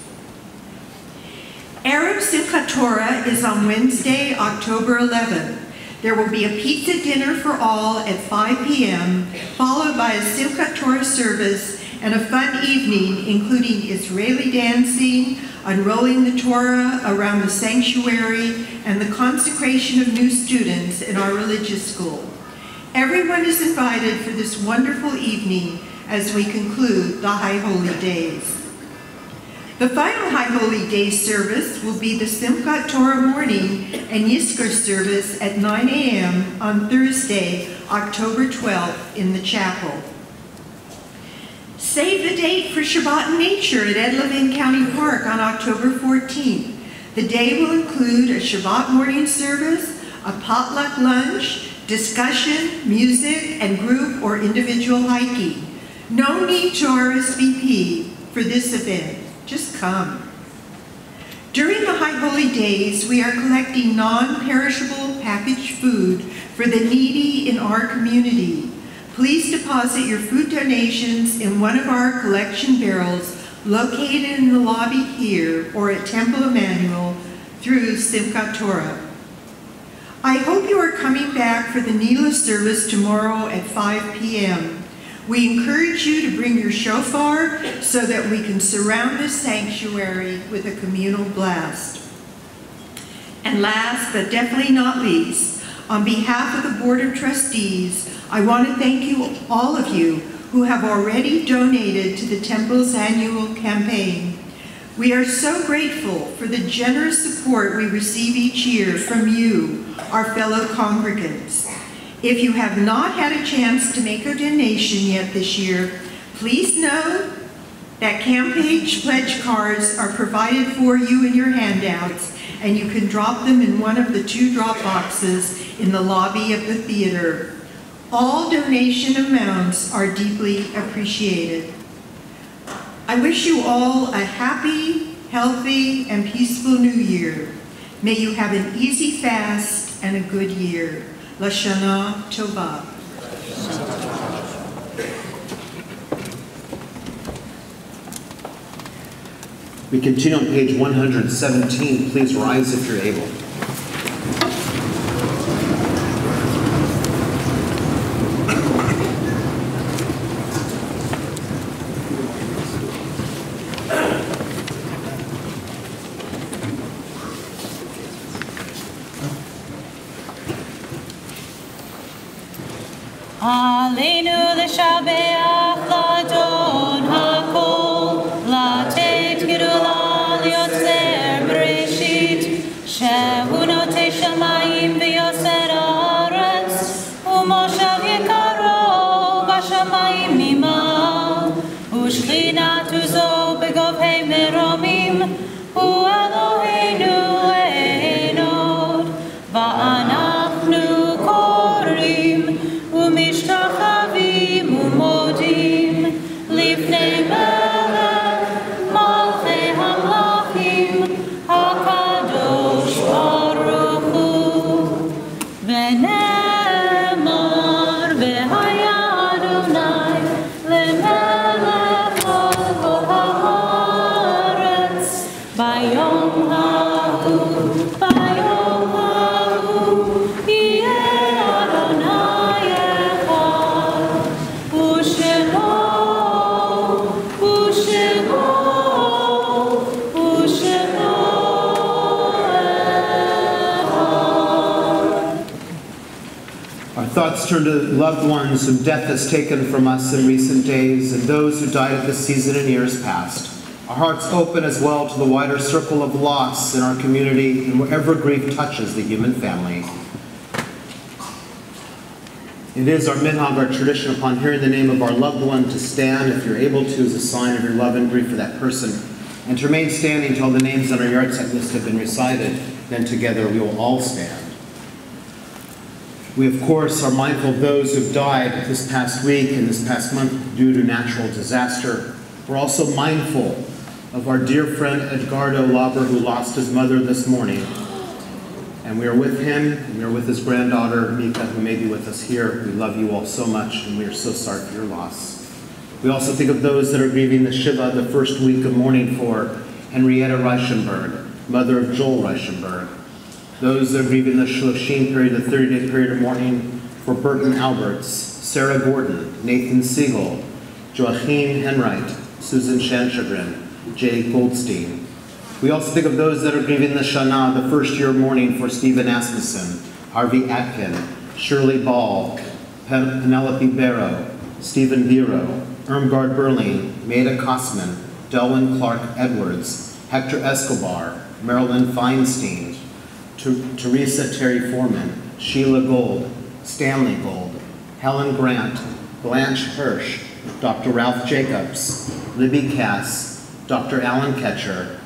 Erev Simchat Torah is on Wednesday, October 11th. There will be a pizza dinner for all at 5 p.m., followed by a Simchat Torah service and a fun evening, including Israeli dancing, unrolling the Torah around the sanctuary, and the consecration of new students in our religious school. Everyone is invited for this wonderful evening as we conclude the High Holy Days. The final High Holy Days service will be the Simchat Torah morning and Yizkor service at 9 a.m. on Thursday, October 12th in the chapel. Save the date for Shabbat in Nature at Ed Levin County Park on October 14th. The day will include a Shabbat morning service, a potluck lunch, discussion, music, and group or individual hiking. No need to RSVP for this event. Just come. During the High Holy Days, we are collecting non-perishable packaged food for the needy in our community. Please deposit your food donations in one of our collection barrels located in the lobby here or at Temple Emanu-El through Simchat Torah. I hope you are coming back for the Nidre service tomorrow at 5 p.m. We encourage you to bring your shofar so that we can surround this sanctuary with a communal blast. And last but definitely not least, on behalf of the Board of Trustees, I want to thank you, all of you, who have already donated to the Temple's annual campaign. We are so grateful for the generous support we receive each year from you, our fellow congregants. If you have not had a chance to make a donation yet this year, please know that campaign pledge cards are provided for you in your handouts, and you can drop them in one of the 2 drop boxes in the lobby of the theater. All donation amounts are deeply appreciated. I wish you all a happy, healthy, and peaceful New Year. May you have an easy fast and a good year. Lashana Tova. We continue on page 117. Please rise if you're able. Aleinu l'shabeach l'Adon hakol, l'tet gedula liotzer bereshit, shehu notei shamayim v'yoser haaretz, u'moshav yekaro b'shamayim nimal, u'shchinatu zo b'govhei meromim, u'Eloheinu einod, va'anachnu korim, ומשתחווים ומודים לפני מלך מלכי המלכים הקדוש ברוך הוא ונאמר והיה אדוני למלך על כל הארץ ביום ההוא יהיה אדוני Thoughts turn to loved ones whom death has taken from us in recent days and those who died of this season in years past. Our hearts open as well to the wider circle of loss in our community and wherever grief touches the human family. It is our minhag, our tradition, upon hearing the name of our loved one to stand, if you're able to, as a sign of your love and grief for that person, and to remain standing until the names on our yahrzeit list have been recited. Then together we will all stand. We, of course, are mindful of those who've died this past week and this past month due to natural disaster. We're also mindful of our dear friend Edgardo Lauber, who lost his mother this morning. And we are with him, and we are with his granddaughter, Mika, who may be with us here. We love you all so much, and we are so sorry for your loss. We also think of those that are grieving the Shiva, the first week of mourning for Henrietta Reichenberg, mother of Joel Reichenberg. Those that are grieving the Shloshim period, the 30-day period of mourning for Burton Alberts, Sarah Gordon, Nathan Siegel, Joachim Henright, Susan Shanchagrin, Jay Goldstein. We also think of those that are grieving the Shana, the first year of mourning for Stephen Asmussen, Harvey Atkin, Shirley Ball, Penelope Barrow, Stephen Biro, Irmgard Berling, Maida Kosman, Delwyn Clark Edwards, Hector Escobar, Marilyn Feinstein, Teresa Terry Foreman, Sheila Gold, Stanley Gold, Helen Grant, Blanche Hirsch, Dr. Ralph Jacobs, Libby Cass, Dr. Alan Ketcher,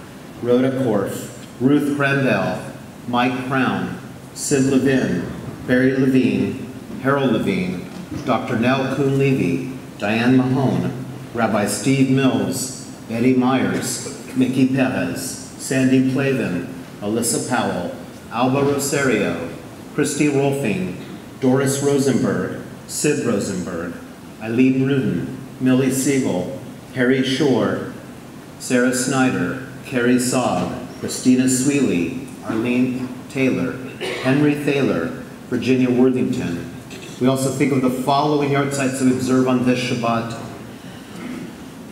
Rhoda Korf, Ruth Crandell, Mike Crown, Sid Levin, Barry Levine, Harold Levine, Dr. Nell Kuhn-Levy, Diane Mahone, Rabbi Steve Mills, Betty Myers, Mickey Perez, Sandy Plavin, Alyssa Powell, Alba Rosario, Christy Rolfing, Doris Rosenberg, Sid Rosenberg, Eileen Rudin, Millie Siegel, Harry Shore, Sarah Snyder, Carrie Saab, Christina Sweely, Arlene Taylor, Henry Thaler, Virginia Worthington. We also think of the following yard sites that we observe on this Shabbat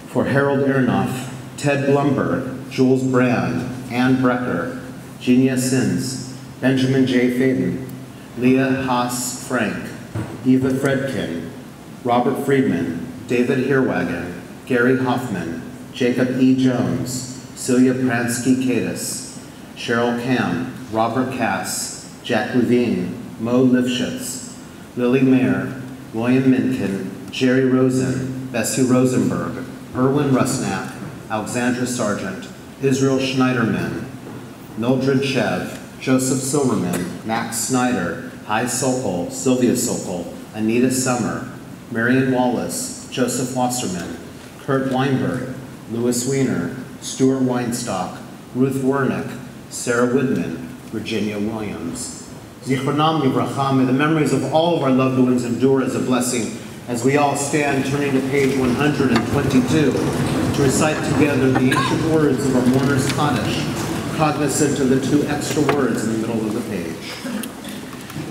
for Harold Aronoff, Ted Blumberg, Jules Brand, Ann Brecker, Genia Sins, Benjamin J. Faden, Leah Haas Frank, Eva Fredkin, Robert Friedman, David Heerwagen, Gary Hoffman, Jacob E. Jones, Celia Pransky-Kadis, Cheryl Cam, Robert Cass, Jack Levine, Mo Lifshitz, Lily Mayer, William Minkin, Jerry Rosen, Bessie Rosenberg, Erwin Rusnak, Alexandra Sargent, Israel Schneiderman, Mildred Chev, Joseph Silverman, Max Snyder, Hi Sokol, Sylvia Sokol, Anita Summer, Marion Wallace, Joseph Wasserman, Kurt Weinberg, Louis Weiner, Stuart Weinstock, Ruth Wernick, Sarah Woodman, Virginia Williams. Zichronam Livracha, may the memories of all of our loved ones endure as a blessing as we all stand turning to page 122 to recite together the ancient words of our mourner's Kaddish, cognizant of the two extra words in the middle of the page.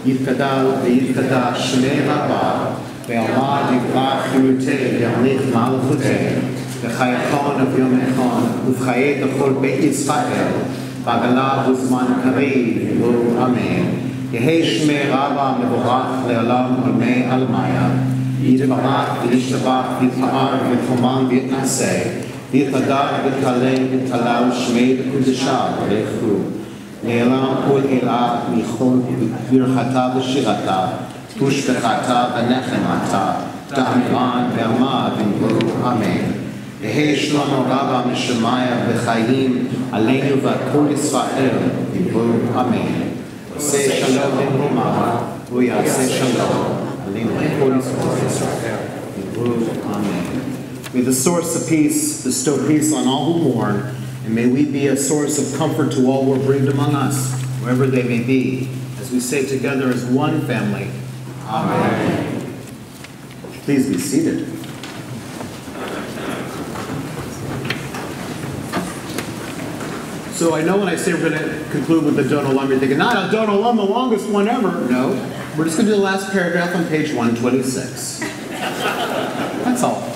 Yifkadal ve'yifkadash shmei rabba ve'amad yivrach yurutei yamlich malachutei v'chayachon of yom echon uv'chayei d'chol beit Yisrael v'agala b'zman karev v'lo amen. Yehei shmei rabba mevorach le'olam olmei almaya yitbarach v'yishtabach v'yitpa'ar v'yithoman v'yitnaseh v'yitadar v'yitkalei v'yitalau shmei v'kudesha v'lechu Ne'elam kol elah michol birchata v'shirata tushbechata v'nechemata da'aman ve'amad v'nvru amen. Yehei shlomo rabba mishamaya v'chayim aleinu v'kol Yisrael v'nvru amen. Yaseh shalom v'nromah v'yaseh shalom aleinu v'kol Yisrael v'nvru amen. May the source of peace bestow peace on all who mourn, and may we be a source of comfort to all who are bereaved among us, wherever they may be, as we say together as one family. Amen. Please be seated. So I know when I say we're going to conclude with the Don Olam, you're thinking, not a Don Olam, the longest one ever. No, we're just going to do the last paragraph on page 126. That's all.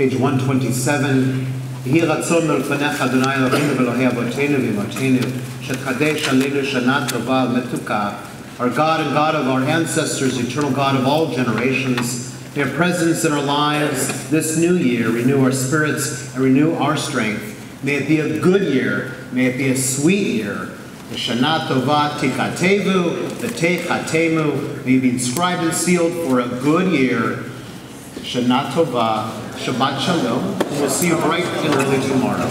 Page 127. יהי רצון מלפניך, אדוני אלוהינו ואלוהי אבותינו ואמותינו, שתחדש עלינו שנה טובה ומתוקה. Our God and God of our ancestors, eternal God of all generations, may your presence in our lives this new year renew our spirits and renew our strength. May it be a good year. May it be a sweet year. Shana tova tikatevu, v'techatemu. May you be inscribed and sealed for a good year. Shana tova, Shabbat Shalom. We'll see you bright and early tomorrow.